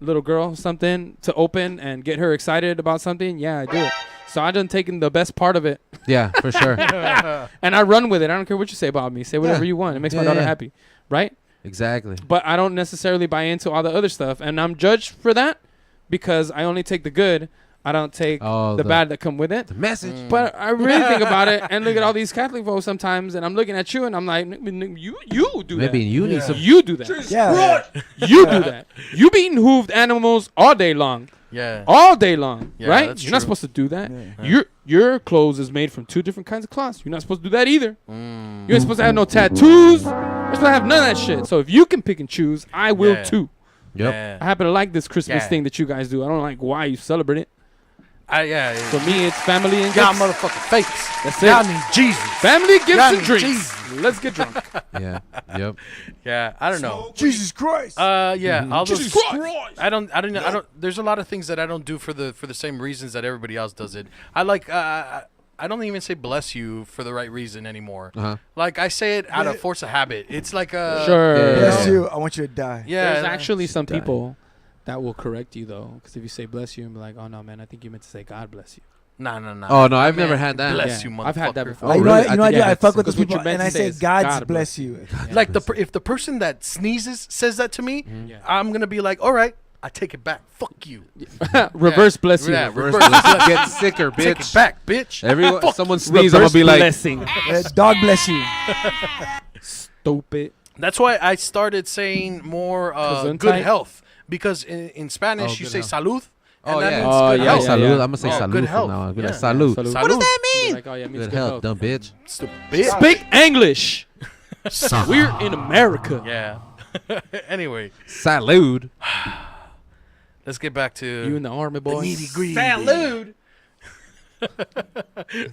little girl something to open and get her excited about something, yeah, I do it. So I done taken the best part of it
Yeah, for sure.
and I run with it. I don't care what you say about me. Say whatever
Yeah.
you want. It makes my
Yeah,
daughter
yeah.
happy, right?
Exactly.
But I don't necessarily buy into all the other stuff, and I'm judged for that because I only take the good. I don't take
Oh,
the bad that come with it.
The message.
But I really think about it and look at all these Catholic folks sometimes, and I'm looking at you, and I'm like, you do that.
Maybe you need some.
You do that.
Yeah.
You do that. You beating hooved animals all day long.
Yeah.
All day long,
Yeah,
right?
that's
You're not
true.
supposed to do that.
Yeah.
Your clothes is made from two different kinds of cloths. You're not supposed to do that either. You ain't supposed to have no tattoos. You're supposed to have none of that shit. So if you can pick and choose, I will
Yeah.
too.
Yep.
Yeah.
I happen to like this Christmas
Yeah.
thing that you guys do. I don't like why you celebrate it.
Yeah.
For me, it's family and
Y'all
gifts.
motherfucking fakes.
That's
Y'all
it.
need Jesus.
Family, gifts,
Y'all
and
need
drinks.
Jesus.
Let's get drunk.
Yeah. Yep.
Yeah. I don't know.
Jesus Christ.
Yeah. All those,
Jesus Christ.
I don't. There's a lot of things that I don't do for the same reasons that everybody else does it. I like. I don't even say bless you for the right reason anymore.
Uh-huh.
Like I say it out of force of habit. It's like a
Sure.
Yeah.
Bless you. I want you to die.
Yeah.
There's actually some
Die.
people that will correct you though, because if you say bless you and be like, oh no, man, I think you meant to say God bless you.
No.
Oh no, I've
Man,
never had that.
Bless
Yeah,
you, motherfucker.
I've had that before.
Like,
Oh,
you know,
really?
what- you know what I do?
think
I fuck with
Because
those
what
people
you meant
and I
to say
say,
is,
God
God
bless you.
Like if the person that sneezes says that to me,
Yeah.
I'm gonna be like, all right, I take it back. Fuck you.
Reverse bless you.
Yeah,
Reverse
reverse
bless- Get sicker, bitch.
Take it back, bitch.
Everyone,
Fuck
someone
you.
sneezes, I'm
Reverse
gonna be like,
blessing.
Dog bless you.
Stupid.
That's why I started saying more good
Gesundheit?
health because in Spanish
Oh,
you
good
say
health.
salud. And
oh
that
yeah,
means
Oh,
good
yeah,
health.
yeah,
salud.
yeah.
I'm gonna say
Oh,
salud
good
from
health.
now on. I'll be
Yeah.
like, salud.
Salud.
What does that
You're like, oh, yeah, it means
Good health, dumb bitch.
Stupid.
Speak English. We're in America.
Yeah. Anyway,
Salud.
Let's get back to
You in the army, boy.
nitty-gritty. Salud.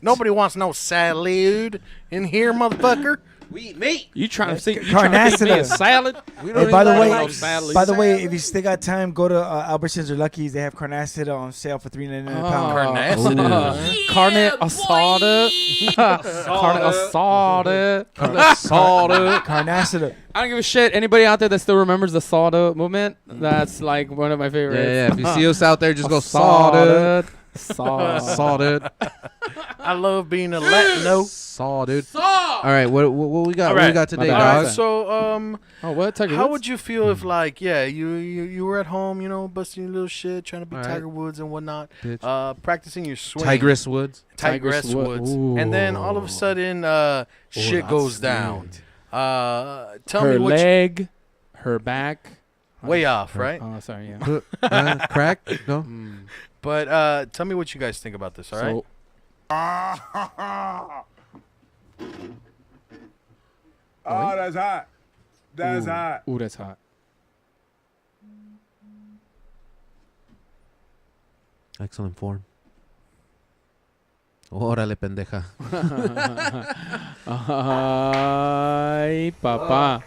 Nobody wants no salud in here, motherfucker.
We eat meat.
You trying to see? You trying to feed me a salad?
We
Hey, by the way,
no salad.
by the way, if you still got time, go to Albertsons or Lucky's. They have carne asada on sale for $3.99 a pound.
Carne asada. Carne asada. Carne asada.
Carne asada.
I don't give a shit. Anybody out there that still remembers the soda movement? That's like one of my favorites.
Yeah. If you see us out there, just go sawed.
Sawed.
I love being a Latino.
Saw, dude. All right, what we got?
All
What
right.
we got today,
My
dog?
bad.
So,
Oh, what? Tiger
how
Woods?
would you feel if, like, yeah, you were at home, you know, busting your little shit, trying to be
All right.
Tiger Woods and whatnot,
Bitch.
practicing your swing.
Tigress Woods.
Tigress
Tigress
Woods.
Wood.
And then all of a sudden, shit goes down. Tell
her
me what
leg, her back.
way off, right?
Oh, sorry. Yeah.
Crack? No.
But tell me what you guys think about this, all right?
So,
Oh, that's hot. That's hot.
ooh, that's hot.
Excellent form. Órale, pendeja.
Ay, papá.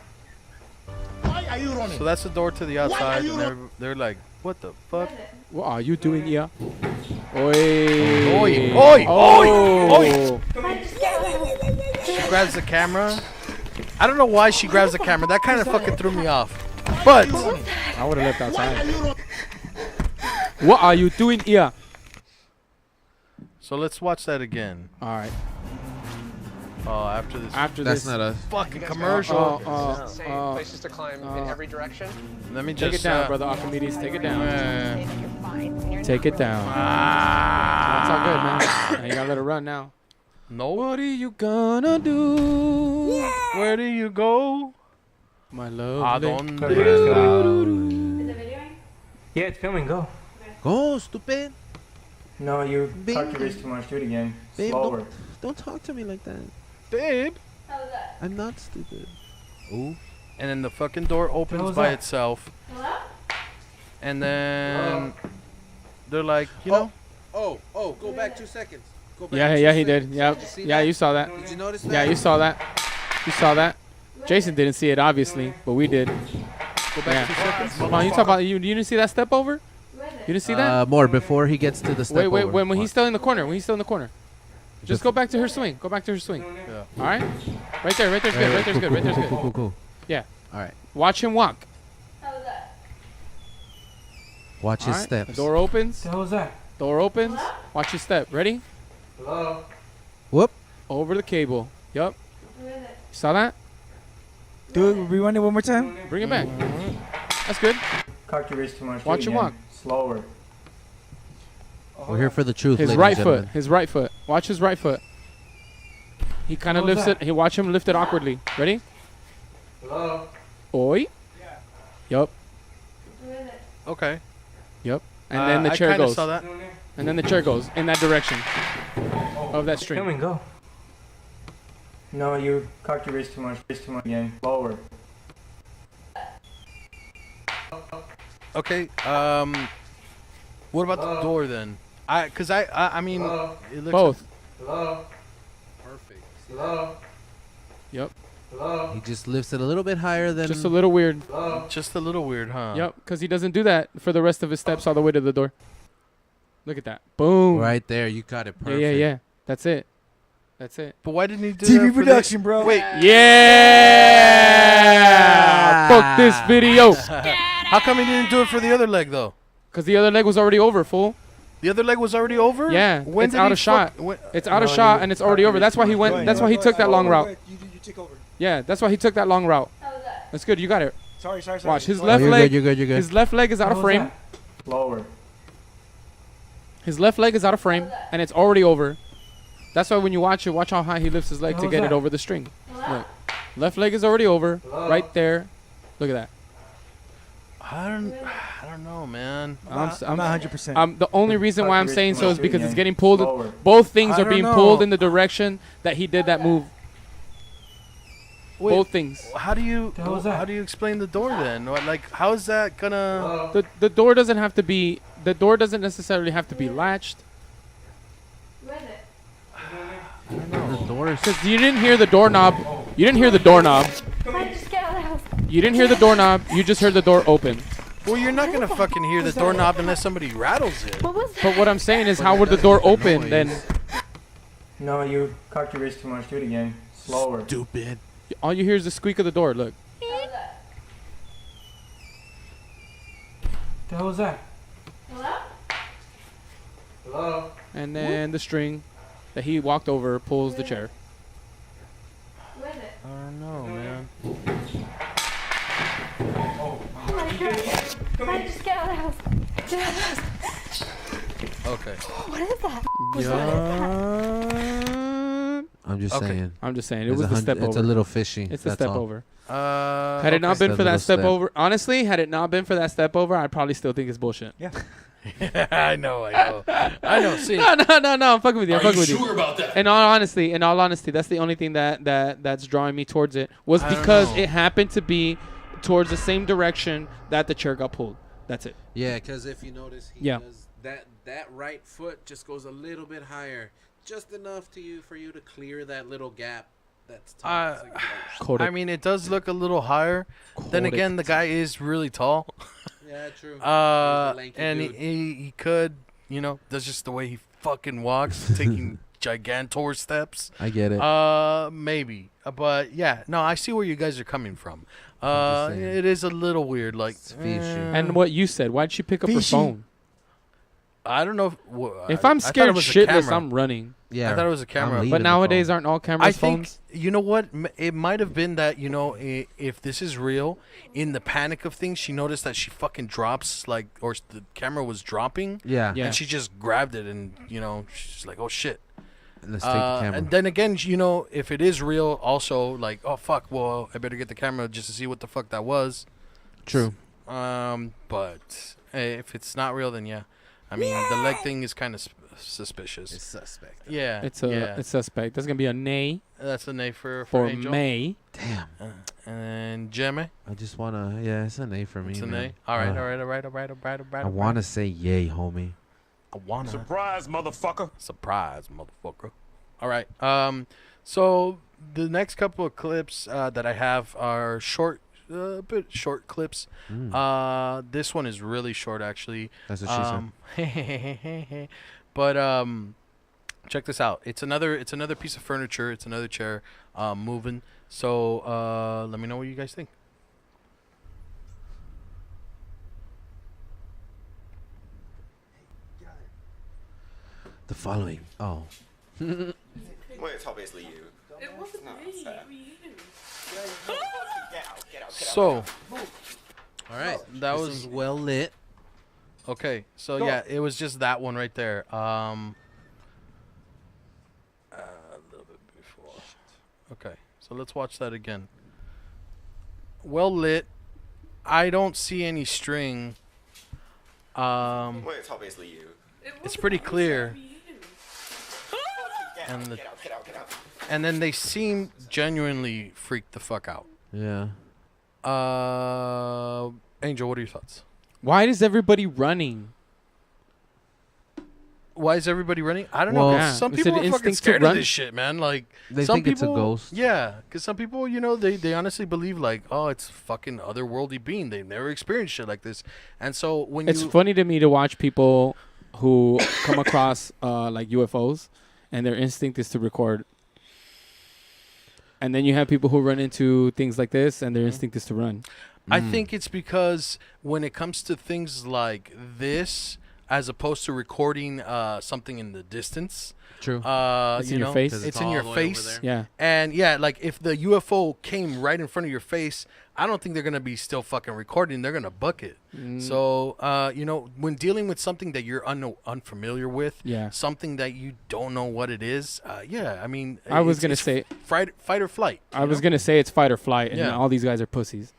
So that's the door to the outside, and they're like, what the fuck?
What are you doing here? Oi.
Oi, oi,
Oh.
oi. She grabs the camera. I don't know why she grabs the camera. That kind of fucking threw me off. But
I would have left outside. What are you doing here?
so let's watch that again.
All right.
Oh, after this
After
That's
this.
not a.
fucking commercial.
Places to climb in every direction.
Let me
Take
just
it down, brother Archimedes. Take it down. Take it down.
Ah.
That's all good, man. Now you gotta let it run now.
No.
What are you gonna do?
Where do you go?
My
A
love.
donde?
Is it videoing? Yeah, it's filming. Go.
Go, stupid.
No, you
Babe.
talked your wrist too much. Do it again.
Babe,
Slower.
don't talk to me like that.
Babe.
How was that?
I'm not stupid.
Ooh. And then the fucking door opens
was
by
that?
itself.
Hello?
And then they're like, you know,
Oh, go back 2 seconds. Go back
Yeah, he did. Yeah, yeah, you saw that.
Did you notice that?
Yeah, you saw that. You saw that. Jason didn't see it, obviously, but we did.
go back 2 seconds.
Come on, you talk about you didn't see that step over? You didn't see that?
More before he gets to the step
Wait,
over.
when he's still in the corner. When he's still in the corner. Just go back to her swing. Go back to her swing.
Yeah.
All right? Right there's good. Right there's good. Right there's good.
Cool.
Yeah.
All right.
Watch him walk.
How was that?
Watch
All
his
right?
steps.
Door opens.
How was that?
Door opens. Watch his step. Ready?
Hello.
Whoop.
Over the cable. Yup.
Who is it?
Saw that?
Do it. Rewind it one more time.
Bring it back. That's good.
Cocked your wrist too much. Do
Watch
it
him
again.
walk.
Slower.
We're here for the truth,
His
ladies
right
and
foot.
gentlemen.
His right foot. Watch his right foot. He kind of
How was
lifts
that?
it. He watch him lift it awkwardly. Ready?
Hello.
Oi. Yup.
Who is it?
Okay.
Yup. And then the
I
chair
kinda
goes.
saw that.
And then the chair goes in that direction of that string.
Filming. Go. No, you cocked your wrist too much. Wrist too much again. Slower.
Okay. What about the door then? I mean, it looks
Both.
Hello.
Perfect.
Hello.
Yep.
Hello.
He just lifts it a little bit higher than.
Just a little weird.
Hello.
just a little weird, huh?
Yep. Because he doesn't do that for the rest of his steps all the way to the door. Look at that. Boom.
Right there, you got it perfect.
Yeah. That's it. That's it.
But why didn't he do
TV
that for
production, bro.
Wait.
Yeah. Fuck this video.
How come he didn't do it for the other leg though?
Because the other leg was already over, fool.
The other leg was already over.
Yeah.
When
It's
did
out
he
of shot.
when-
It's out of shot and it's already over. That's why he went. That's why he took that long route.
You take over.
Yeah. That's why he took that long route.
How was that?
That's good. You got it.
Sorry.
Watch his
Oh,
left
you're
leg.
good. You're good.
His left leg is out
How
of
was
frame.
that? Slower.
His left leg is out of frame and it's already over. That's why when you watch it, watch how high he lifts his leg
How
to
was
get it
that?
over the string.
Hello?
Look. Left leg is already over.
Hello?
Right there. Look at that.
I don't know, man.
I'm s-
I'm not 100%.
the only reason why I'm
Cocked your
saying
wrist
so
too
is
much.
because
Do it
it's
again.
getting pulled.
Slower.
Both things
I
are
don't
being
know.
pulled in the direction that he did that move. Both things.
How do you
The hell is that?
how do you explain the door then? Like how is that gonna?
The door doesn't have to be. The door doesn't necessarily have to be latched.
Where is it?
The door is.
Because you didn't hear the doorknob. You didn't hear the doorknob.
I just get out of the house.
You didn't hear the doorknob. You just heard the door open.
Well, you're not gonna fucking hear the doorknob unless somebody rattles it.
What was that?
But what I'm saying is, how would the door open then?
No, you cocked your wrist too much. Do it again. Slower.
Stupid.
All you hear is the squeak of the door. Look.
What was that?
The hell was that?
Hello?
Hello?
And then the string that he walked over pulls the chair.
Where is it?
I don't know, man.
Oh my god. I just get out of the house. Get out of the house.
Okay.
What is that?
I'm just
Okay.
saying.
I'm just saying. It
It's
was the step over.
It's a little fishy.
It's the
that's
step
all.
over.
Had
Had it not been
That
for that
little
step
step.
over, honestly, had it not been for that step over, I'd probably still think it's bullshit.
Yeah.
I know. See,
No. I'm fucking with you. I'm fucking with you.
about that?
In all honesty, that's the only thing that's drawing me towards it was
I don't
because
know.
it happened to be towards the same direction that the chair got pulled. That's it.
Yeah, because if you notice, he
Yeah.
does that right foot just goes a little bit higher, just enough for you to clear that little gap. That's tall. It's like, oh,
Correct.
I mean, it does look a little higher. Then again, the guy is really tall.
yeah, true. He's a lanky
And
dude.
he could, that's just the way he fucking walks, taking gigantor steps.
I get it.
Maybe. But yeah, no, I see where you guys are coming from.
just saying.
It is a little weird, like.
It's fishy.
And what you said, why'd she pick up her
Fishy.
phone?
I don't know.
If I'm
I thought
scared
it was a
shitless,
camera.
I'm running.
yeah,
I thought it was a
I'm
camera.
leaving
But
the
nowadays,
phone.
aren't all cameras
I think
phones?
you know what it might have been that if this is real, in the panic of things, she noticed that she fucking drops or the camera was dropping,
Yeah.
Yeah.
and she just grabbed it and she's like, oh shit.
Let's take the camera.
And then again, if it is real, also like, oh fuck, well I better get the camera just to see what the fuck that was.
True.
But if it's not real, then yeah. I mean, the leg thing is kind of suspicious.
It's suspect.
Yeah,
It's suspect. That's gonna be a nay
that's an A for
for
Angel.
May.
Damn.
And Jemmy,
I just wanna. Yeah, it's an A for me.
it's an
man.
A. All right.
I wanna say yay, homie.
I wanna.
Surprise, motherfucker.
Surprise, motherfucker. All right. So the next couple of clips that I have are short, bit short clips. This one is really short, actually.
That's what she
said. But check this out. It's another piece of furniture. It's another chair moving. So let me know what you guys think.
The following. Oh.
Well, it's obviously you.
It wasn't me. It was you.
Get out.
So
All right.
that
This
was
one's well lit.
okay. So yeah, it was just that one right there. A little bit before. Okay, so let's watch that again. Well lit. I don't see any string.
Well, it's obviously you.
It's pretty clear. And the
Get out.
and then they seem genuinely freaked the fuck out.
Yeah.
Angel, what are your thoughts?
Why is everybody running?
Why is everybody running? I don't
Well,
know.
Yeah.
Some
Is it
people are fucking
instinct to
scared of
run?
this shit, man. Like
They
some
think it's a
people,
ghost.
Yeah, because some people, they honestly believe like, oh, it's fucking otherworldly being. They've never experienced shit like this, and so when
It's funny to me to watch people who come across like UFOs, and their instinct is to record. And then you have people who run into things like this, and their instinct is to run.
I think it's because when it comes to things like this, as opposed to recording something in the distance.
True.
It's in your face. 'Cause
It's
it's
in
all
your
the way over
face.
there.
Yeah.
And yeah, like if the UFO came right in front of your face, I don't think they're gonna be still fucking recording. They're gonna book it. So when dealing with something that you're unfamiliar with,
Yeah.
something that you don't know what it is, I mean,
I was
it's-
gonna
it's
say
fight or flight.
I was gonna say it's fight or flight, and
Yeah.
all these guys are pussies.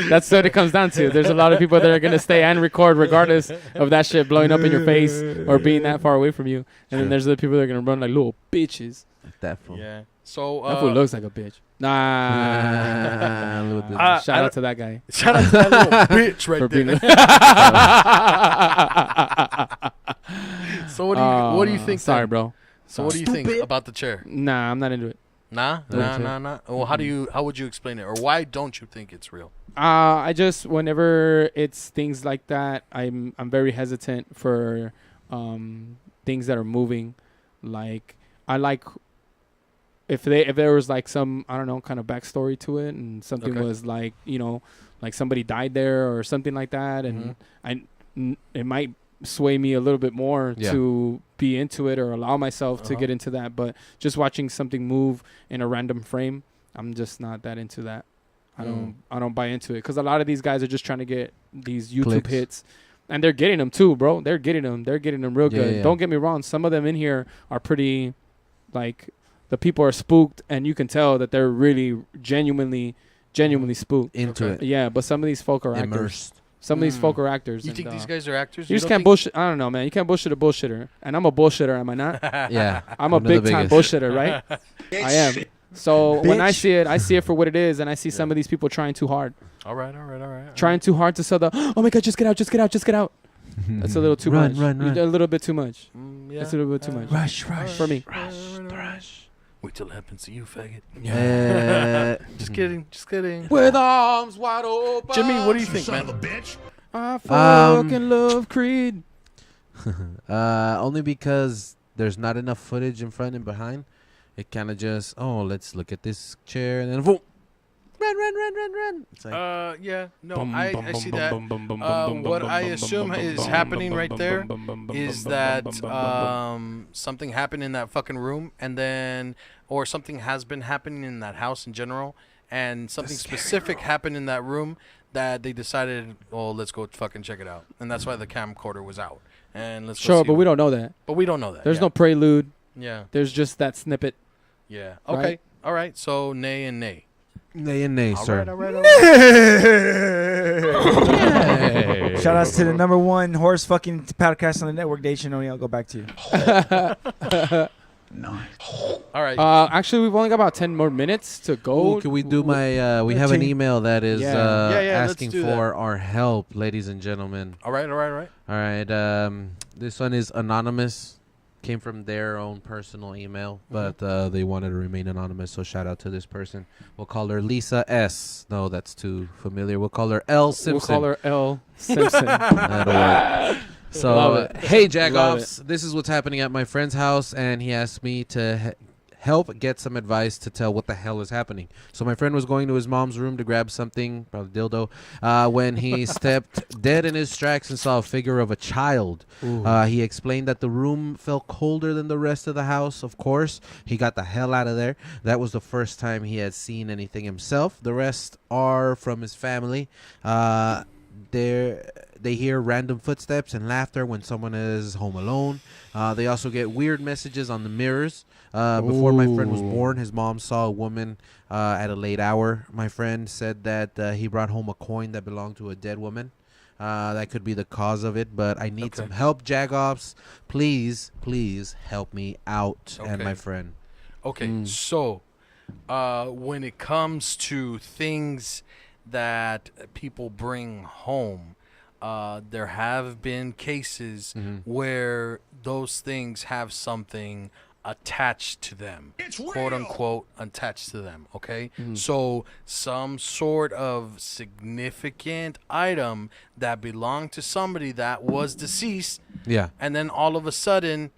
That's what it comes down to. There's a lot of people that are gonna stay and record regardless of that shit blowing up in your face or being that far away from you. And then there's the people that are gonna run like little bitches.
that fool.
Yeah. So
That fool looks like a bitch. Nah.
A little bit.
Shout out to that guy.
Shout out to that little bitch right there. So what do you think?
Sorry,
then?
bro.
So what do you think about the chair?
Nah, I'm not into it.
Nah. Well, how would you explain it, or why don't you think it's real?
I just whenever it's things like that, I'm very hesitant for things that are moving. Like I like if there was like some, I don't know, kind of backstory to it, and something was like, like somebody died there or something like that, and it might sway me a little bit more to be into it or allow myself to get into that. But just watching something move in a random frame, I'm just not that into that. I don't buy into it, because a lot of these guys are just trying to get these YouTube hits, and they're getting them too, bro. They're getting them real good.
Yeah.
Don't get me wrong, some of them in here are pretty, like, the people are spooked, and you can tell that they're really genuinely spooked
into it.
Yeah, but some of these folk are
Immersed.
actors. Some of these folk are actors.
You think these guys are actors?
You just can't bullshit. I don't know, man. You can't bullshit a bullshitter, and I'm a bullshitter, am I not?
Yeah,
I'm a big time bullshitter, right? I am. So when I see it for what it is, and I see some of these people trying too hard.
All right.
Trying too hard to sell the, oh my God, just get out. That's a little too much.
Run.
A little bit too much.
Yeah.
That's a little bit too much.
Rush.
For me.
Rush. Wait till it happens to you, faggot. Just kidding.
With arms wide open.
Jimmy, what do you think, man?
I fucking love Creed.
Only because there's not enough footage in front and behind. It kind of just, let's look at this chair, and then boom, run. It's like,
I see that. What I assume is happening right there is that something happened in that fucking room, and then, or something has been happening in that house in general, and something specific happened in that room that they decided, let's go fucking check it out, and that's why the camcorder was out. And let's go see
but we don't know that.
But we don't know that.
There's no prelude.
Yeah.
There's just that snippet.
Yeah. Okay.
Right?
All right. So nay and nay.
Nay and nay, sir.
All right.
Shout outs to the number one horse fucking podcast on the network, Dave Shinoni. I'll go back to you.
Nice. All right.
Actually, we've only got about 10 more minutes to go.
Ooh, can we do my? We have an email that is asking
let's do
for
that.
our help, ladies and gentlemen.
All right.
All right. This one is anonymous. Came from their own personal email, but they wanted to remain anonymous. So shout out to this person. We'll call her Lisa S. No, that's too familiar. We'll call her L. Simpson.
We'll call her L. Simpson.
That'll work. So, hey, Jagoffs, this is what's happening at my friend's house, and he asked me to help get some advice to tell what the hell is happening. So my friend was going to his mom's room to grab something, probably dildo, when he stepped dead in his tracks and saw a figure of a child. He explained that the room felt colder than the rest of the house. Of course, he got the hell out of there. That was the first time he had seen anything himself. The rest are from his family. They hear random footsteps and laughter when someone is home alone. They also get weird messages on the mirrors. Before my friend was born, his mom saw a woman at a late hour. My friend said that he brought home a coin that belonged to a dead woman. That could be the cause of it, but I need some help, Jagoffs. Please help me out and my friend.
Okay, so when it comes to things that people bring home, there have been cases where those things have something attached to them, quote unquote attached to them. Okay, so some sort of significant item that belonged to somebody that was deceased, and then all of a sudden,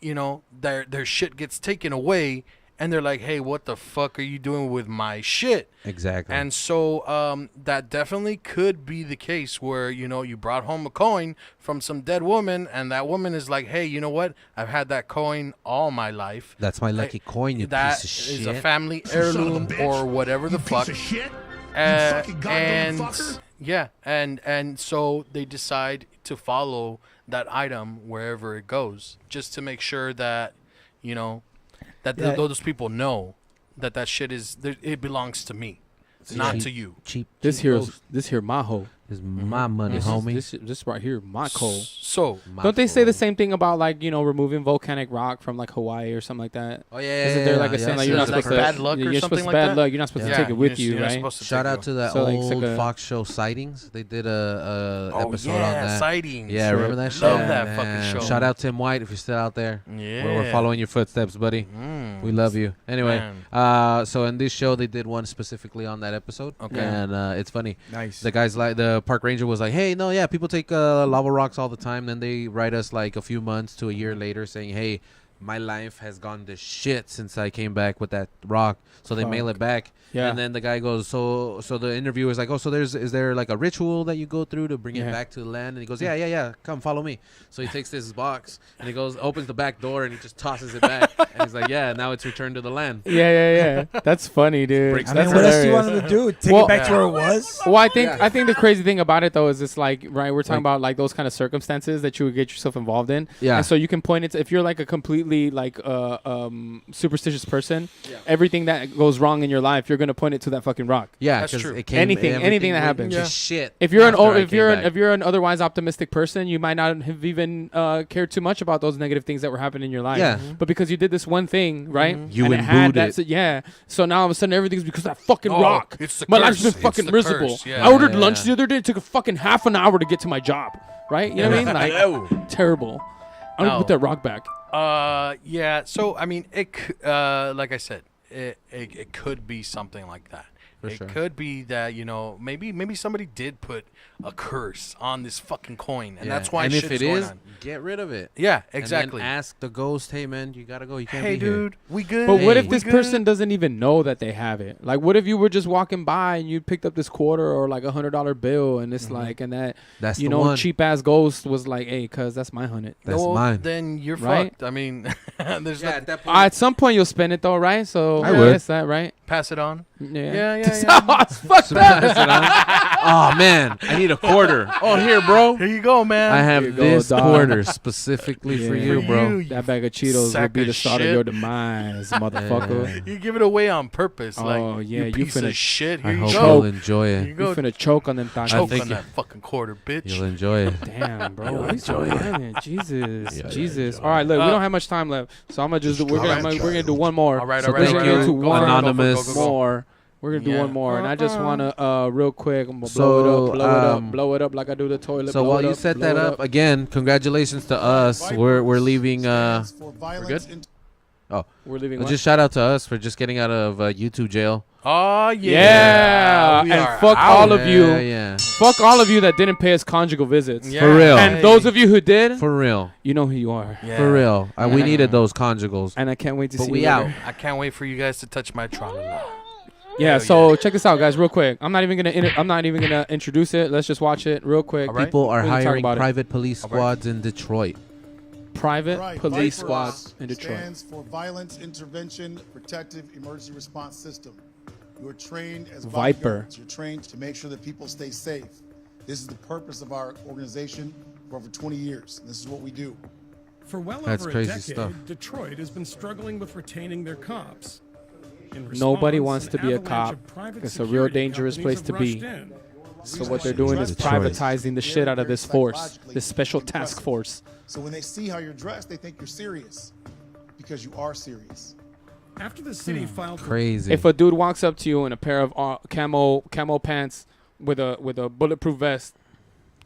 their shit gets taken away, and they're like, hey, what the fuck are you doing with my shit?
Exactly.
And so that definitely could be the case where, you brought home a coin from some dead woman, and that woman is like, hey, you know what? I've had that coin all my life.
That's my lucky coin, you
that
piece of shit.
Is a family heirloom or whatever the fuck.
Piece of shit.
And so they decide to follow that item wherever it goes, just to make sure that, those people know that shit it belongs to me, not to you.
Cheap.
This here Maho.
is my money, homie.
This right here, my coal.
So
don't they say the same thing about like removing volcanic rock from like Hawaii or something like that?
Oh yeah,
Isn't there like a saying like you're not supposed to
bad luck or
you're
something
supposed to
like
bad
that?
luck. You're not supposed to take it with you, right?
Shout out to that old Fox show Sightings. They did a episode on that.
Sightings.
Yeah, remember that show?
Love that fucking show.
Shout out Tim White if you're still out there.
Yeah,
we're following your footsteps, buddy. We love you. Anyway, so in this show they did one specifically on that episode.
Okay,
and it's funny.
Nice.
The guys like the park ranger was like, "Hey, no, yeah, people take lava rocks all the time." Then they write us like a few months to a year later saying, "Hey, my life has gone to shit since I came back with that rock." So they mail it back.
Yeah.
And then the guy goes, so the interviewer is like, "Oh, so is there like a ritual that you go through to bring it back to the land?" And he goes, yeah, come follow me. So he takes this box and he goes, opens the back door and he just tosses it back. And he's like, "Yeah, now it's returned to the land."
Yeah. That's funny, dude.
I mean, what else do you want them to do? Take it back to where it was?
Well, I think the crazy thing about it though is it's like, right, we're talking about like those kind of circumstances that you would get yourself involved in.
Yeah.
And so you can point it to, if you're like a completely like superstitious person, everything that goes wrong in your life, you're gonna point it to that fucking rock.
Yeah,
that's true.
Anything that happens.
Just shit.
If you're if you're an otherwise optimistic person, you might not have even cared too much about those negative things that were happening in your life.
Yeah.
But because you did this one thing, right?
You
and
imbued it.
Yeah. So now all of a sudden everything's because of that fucking rock.
It's the
My
curse.
life's been fucking
It's the
miserable.
curse. Yeah.
I ordered lunch the other day. It took a fucking half an hour to get to my job. Right? You know what I mean? Like terrible. I'm gonna put that rock back.
Yeah. So I mean, like I said, it could be something like that. It could be that maybe somebody did put a curse on this fucking coin, and that's why.
And
shit's
if it
going
is,
on.
get rid of it.
Yeah, exactly.
And then ask the ghost, "Hey man, you gotta go. You can't
hey,
be here."
dude, we good.
But what if this person doesn't even know that they have it? Like, what if you were just walking by and you picked up this quarter or like $100 bill, and it's like, and that's
the one.
cheap ass ghost was like, "Hey, cuz that's my 100."
That's mine.
Then you're
Right?
fucked. I mean, there's
at that
At some point you'll spend it though, right? So
I would.
That's that, right?
pass it on.
Yeah.
Fuck
that.
Oh man, I need a quarter. Oh, here, bro.
Here you go, man.
I have
Here you go,
this
dog.
quarter specifically for you, bro.
That bag of Cheetos will be the start of your demise, motherfucker.
You give it away on purpose.
Oh,
like,
yeah,
you
you
piece
finna-
of shit.
I
Here you
hope
go.
you'll enjoy it.
Here you go.
You finna choke on them tacos.
Choke on that fucking quarter, bitch.
You'll enjoy it.
Damn, bro.
You'll
What is
enjoy it.
going on? Jesus.
Yeah,
Jesus. All right, look, we don't have much time left. So I'm gonna just we're gonna do one more.
All right,
so
all right,
we're
all
gonna
right.
do
Go
one
for it, go for it,
Anonymous.
go, go, go.
more. We're gonna do one more, and I just wanna real quick, I'm gonna
So,
blow it up like I do the toilet.
So
blow
while
it
you
up,
set
blow
that
it
up again, congratulations to us. We're leaving. We're good. Oh,
We're leaving.
well,
what?
just shout out to us for just getting out of YouTube jail.
Oh
Yeah,
we
and
are
fuck
out.
all of you.
Yeah.
Fuck all of you that didn't pay us conjugal visits.
Yeah.
For real.
And those of you who did,
For real.
you know who you are.
Yeah.
For real. We
Yeah.
needed those conjugals.
And I can't wait to
But
see
we
you
out.
later.
I can't wait for you guys to touch my tra-la-la.
Yeah,
Hell
so check this out, guys, real quick. I'm not even gonna introduce it. Let's just watch it real quick.
All right.
People are
We can talk
hiring
about it.
private police squads in Detroit.
Private
Right,
police
VIPER
squads in Detroit.
Stands for Violence Intervention Protective Emergency Response System. You are trained as
VIPER.
bodyguards. You're trained to make sure that people stay safe. This is the purpose of our organization for over 20 years. This is what we do.
For well
That's
over
crazy
a decade,
stuff.
Detroit has been struggling with retaining their cops. In
Nobody
response,
wants to
an
be a
avalanche
cop.
of private
It's a real
security
dangerous
companies
place to
have
be.
rushed in.
So what they're doing is
Detroit.
privatizing the shit out of this force, this special task force.
So when they see how you're dressed, they think you're serious because you are serious.
After the city filed for
Crazy.
If a dude walks up to you in a pair of camo pants with a bulletproof vest,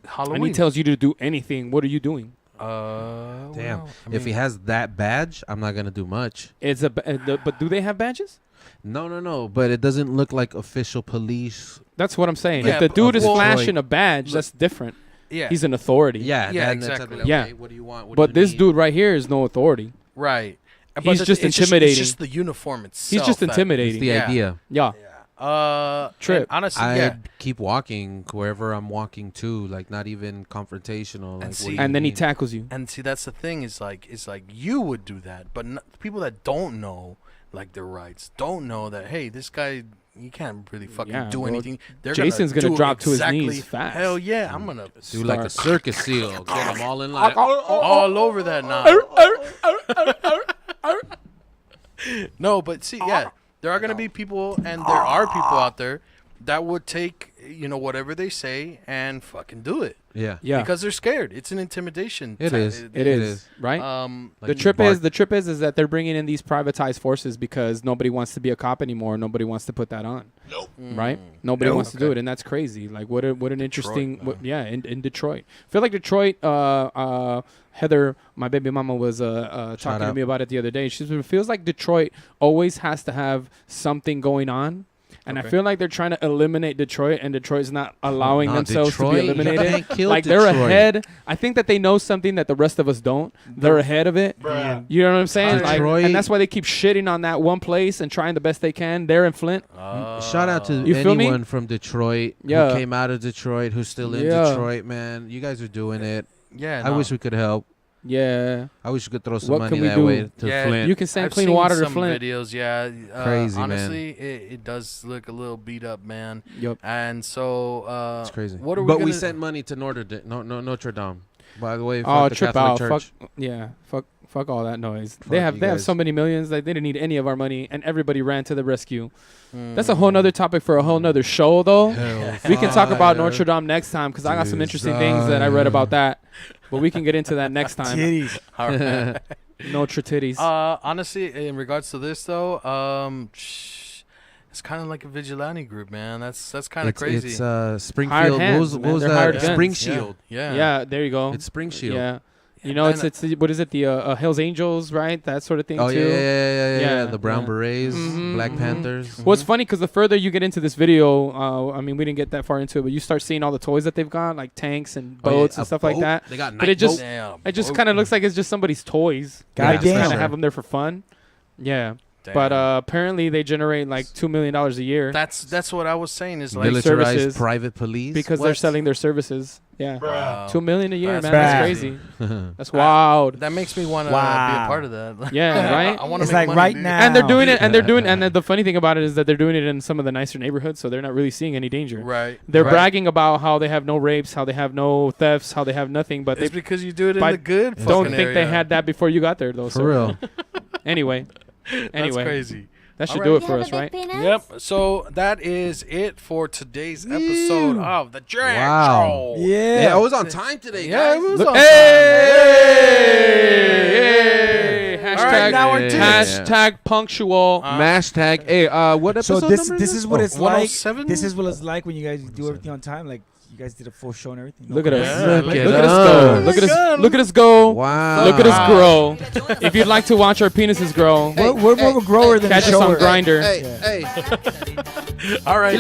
Halloween.
and he tells you to do anything, what are you doing?
Damn.
well, I
If he
mean,
has that badge, I'm not going to do much.
But do they have badges?
No. But it doesn't look like official police.
That's what I'm saying.
Yeah,
if the
but-
dude is
well,
flashing a badge, that's different.
yeah,
He's an authority.
Yeah.
Yeah,
then that's
exactly.
like,
Yeah.
okay, what do you want? What
But
do you
this
need?
dude right here is no authority.
right. But
He's
it's
just
it's
intimidating.
It's just the uniform itself.
He's just
that-
intimidating.
It's the
Yeah.
idea.
Yeah.
Trip.
Trip.
Honestly,
I
yeah.
keep walking wherever I'm walking to, like not even confrontational. Like,
see-
what do
And
you
then he
mean?
tackles you.
And see, that's the thing. Is like you would do that, but people that don't know like their rights don't know that. Hey, this guy, you can't really fucking
Yeah,
do
bro.
anything. They're
Jason's gonna
do
drop to his
exactly-
knees fast.
Hell yeah, I'm gonna
do like a
Start.
circus seal. Get them all in line.
all over that now. No, but see, yeah, there are gonna be people, and there are people out there that would take, you know, whatever they say and fucking do it.
Yeah.
Because they're scared. It's an intimidation.
It is.
It is. Right?
Like
the trip is that they're bringing in these privatized forces because nobody wants to be a cop anymore. Nobody wants to put that on.
Nope.
Right? Nobody wants to do it, and that's crazy. Like what an interesting in Detroit. I feel like Detroit Heather, my baby mama, was talking to me about it the other day. She said it feels like Detroit always has to have something going on. And I feel like they're trying to eliminate Detroit, and Detroit's not allowing themselves to be eliminated. Like they're ahead. I think that they know something that the rest of us don't. They're ahead of it.
Bruh.
You know what I'm saying? Like,
Detroit.
and that's why they keep shitting on that one place and trying the best they can. They're in Flint.
Shout out to anyone from Detroit who came out of Detroit, who's still in Detroit, man. You guys are doing it.
Yeah,
I wish we could help.
Yeah.
I wish we could throw some
What
money
can we
that
do?
way to Flint.
You can send
I've
clean
seen
water to
some
Flint.
videos, yeah.
Crazy,
honestly, it does look a little beat up, man.
Yep.
And so
it's crazy.
What are we
but
gonna
we sent money to Notre Dame. By the way,
Oh,
fuck the
trip
Catholic
out.
Church.
Fuck all that noise.
Fuck
They
you
have
guys.
so many millions. Like they didn't need any of our money, and everybody ran to the rescue. That's a whole nother topic for a whole nother show, though. We can talk about Notre Dame next time because I got some interesting things that I read about that. But we can get into that next time.
Titties.
All right.
Notre titties.
Honestly, in regards to this though, it's kind of like a vigilante group, man. That's kind of crazy.
It's Springfield.
Hands,
What was
They're
that?
hired guns.
Spring Shield.
Yeah, there you go.
It's Spring Shield.
Yeah. You know, it's what is it? The Hells Angels, right? That sort of thing
Oh
too.
yeah. The Brown Berets, Black Panthers.
Well, it's funny because the further you get into this video, I mean, we didn't get that far into it, but you start seeing all the toys that they've got, like tanks and boats and stuff like that.
They got
but it just
boat.
kind of looks like it's just somebody's toys.
God
They just
damn.
kind of have them there for fun. Yeah.
Damn.
But apparently they generate like $2 million a year.
That's what I was saying. Is like
Militarized
services
private police
because they're selling their services. Yeah,
Wow.
$2 million a year,
That's
man. That's
crazy.
crazy. That's wild.
That makes me want to be a part of that.
Yeah, right.
I want to
It's
make
like
money,
right
dude.
now.
And they're doing it, and the funny thing about it is that they're doing it in some of the nicer neighborhoods, so they're not really seeing any danger.
Right.
They're
Right.
bragging about how they have no rapes, how they have no thefts, how they have nothing, but
It's
they
because you do it in
but
the good.
don't
fucking
think they
area.
had that before you got there, though.
For real.
Anyway,
That's crazy.
that should
All
do
right.
it for us, right?
Yep. So that is it for today's episode of the JAG
Wow.
Show.
Yeah.
I was on time today,
Yeah,
guys.
it was
Look-
on
Hey!
All right, now we're
doing
Hashtag punctual.
Hashtag. Hey, what episode
So this
number
this
is
is what it's like.
107?
This is what it's like when you guys do everything on time. Like you guys did a full show and everything. No
Look at us.
Yeah,
Look at
Look at us
us.
go. Look at us. Look at us go.
Wow.
Look at us grow. If you'd like to watch our penises grow,
We're more of a grower than a
catch us on
shower.
Grindr.
Hey.
All right.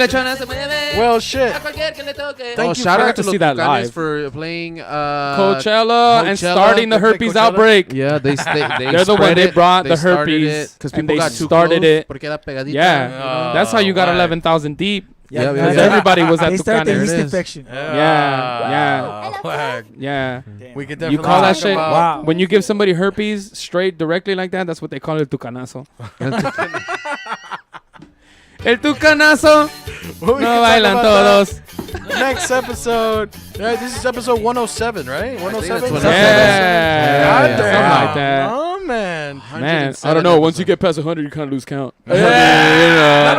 Well, shit.
Oh,
you
shout
for-
out to
to see that
Tucanes
live.
for playing
Coachella and starting the herpes
Coachella.
outbreak.
Yeah, they
They're the one
spread
they
it.
brought
They
the
started
herpes,
because
and
people
they
got too
started
close,
it.
porque era pegadita,
Yeah,
you know?
that's how you got
Right.
11,000 deep.
Yeah,
Because
yeah.
everybody was at
They start the
Tucanes.
yeast
There it is.
infection.
Yeah.
Whack.
Yeah.
We could
You
definitely
call that
talk
shit
about-
Wow.
when you give somebody herpes straight directly like that. That's what they call it, tucanazo. El tucanazo.
We can
No
talk
bailan
about
todos.
that Next episode. Yeah, this is episode 107, right? 107.
that's
Yeah.
God
Something
damn.
like that.
Oh man.
Man, I don't know. Once you get past 100, you kind of lose count.
Not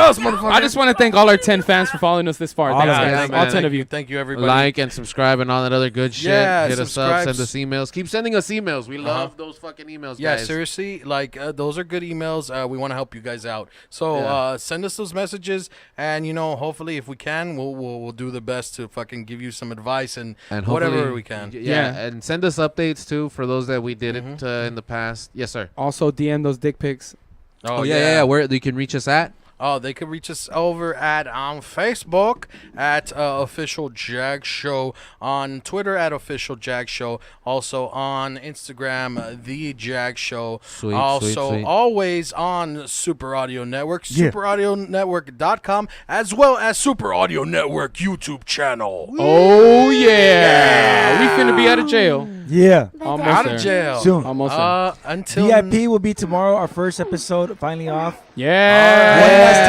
us, motherfucker.
I just want to thank all our 10 fans for following us this far. Thanks,
yeah,
guys.
man.
All 10 of you.
Thank you, everybody.
Like and subscribe and all that other good shit.
Yeah,
Hit us
subscribe.
up, send us emails. Keep sending us emails. We love those fucking emails,
Yeah,
guys.
seriously, like those are good emails. We want to help you guys out. So
Yeah.
send us those messages, and hopefully, if we can, we'll do the best to fucking give you some advice and whatever
hopefully-
we can.
Yeah, and send us updates too for those that we didn't in the past. Yes, sir.
Also, DM those dick pics.
Oh, yeah. Where you can reach us at?
Oh, they can reach us over at Facebook at Official Jag Show, on Twitter at Official Jag Show, also on Instagram, The Jag Show,
Sweet,
also
sweet.
always on Super Audio Network,
Yeah.
superaudionetwork.com, as well as Super Audio Network YouTube channel.
Oh, yeah. We finna be out of jail.
Yeah.
Almost
Out
there.
of jail.
Soon.
Almost there.
Until
VIP will be tomorrow. Our first episode finally off.
Yeah.
One last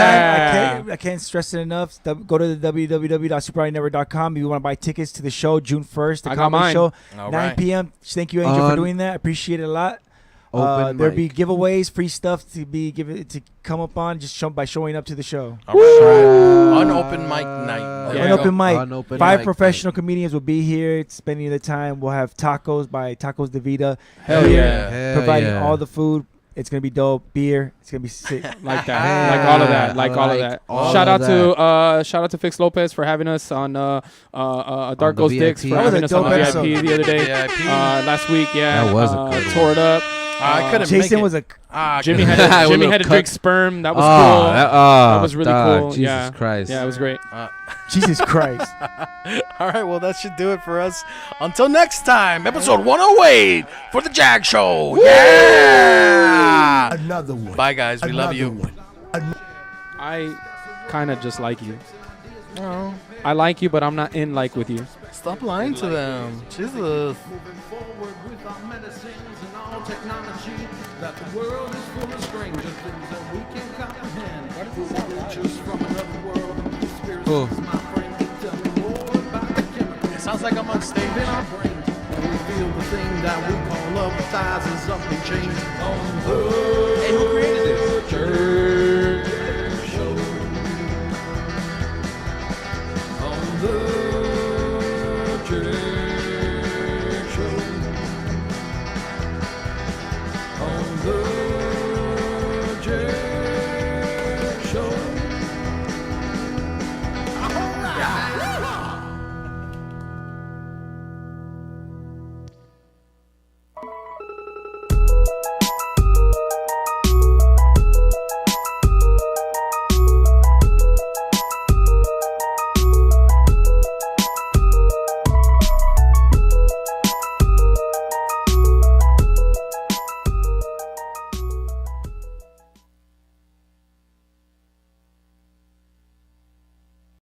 time, I can't stress it enough. Go to the www.superaudionetwork.com if you want to buy tickets to the show June 1st, the
I got
comedy
mine.
show,
All
9
right.
p.m. Thank you, Angel, for doing that. Appreciate it a lot.
Open
There'll be
mic.
giveaways, free stuff to be given to come up on just by showing up to the show.
All right. Unopen mic night. There
An
you
open
go.
mic.
Unopen
5
mic
professional comedians will be here spending the time. We'll have tacos by Tacos de Vida.
Hell
here,
yeah.
Hell
providing
yeah.
all the food. It's gonna be dope. Beer. It's gonna be sick.
Like that, like all of that, like all of that.
all
Shout
of
out to shout out to Fix Lopez for having us on Dark
the
Ghost Dicks
VIP.
for
That was
having
a
us on
dope
the
episode.
VIP the other day,
VIP.
last week. Yeah,
That was a good one.
tore it up.
I couldn't
Jason
make it.
was a.
Jimmy
I
had to,
will
Jimmy had to
cut-
drink sperm. That was cool. That was really
dog,
cool.
Jesus
Yeah,
Christ.
yeah, it was great.
Jesus Christ.
All right, well, that should do it for us. Until next time, episode 108 for the JAG Show. Yeah!
Another one.
Bye, guys. We love you.
Another one.
I kind of just like you.
Oh,
I like you, but I'm not in like with you.
stop lying to them. Jesus.
Moving forward with our medicines and all technology, that the world is full of stranger things that we can't comprehend. Just from another world, conspiracies, my friend, tell me more about the chemicals.
It sounds like I'm on stage.
In our brains, and we feel the thing that we call love ties is up and changed on the
Hey, who created this?
journey.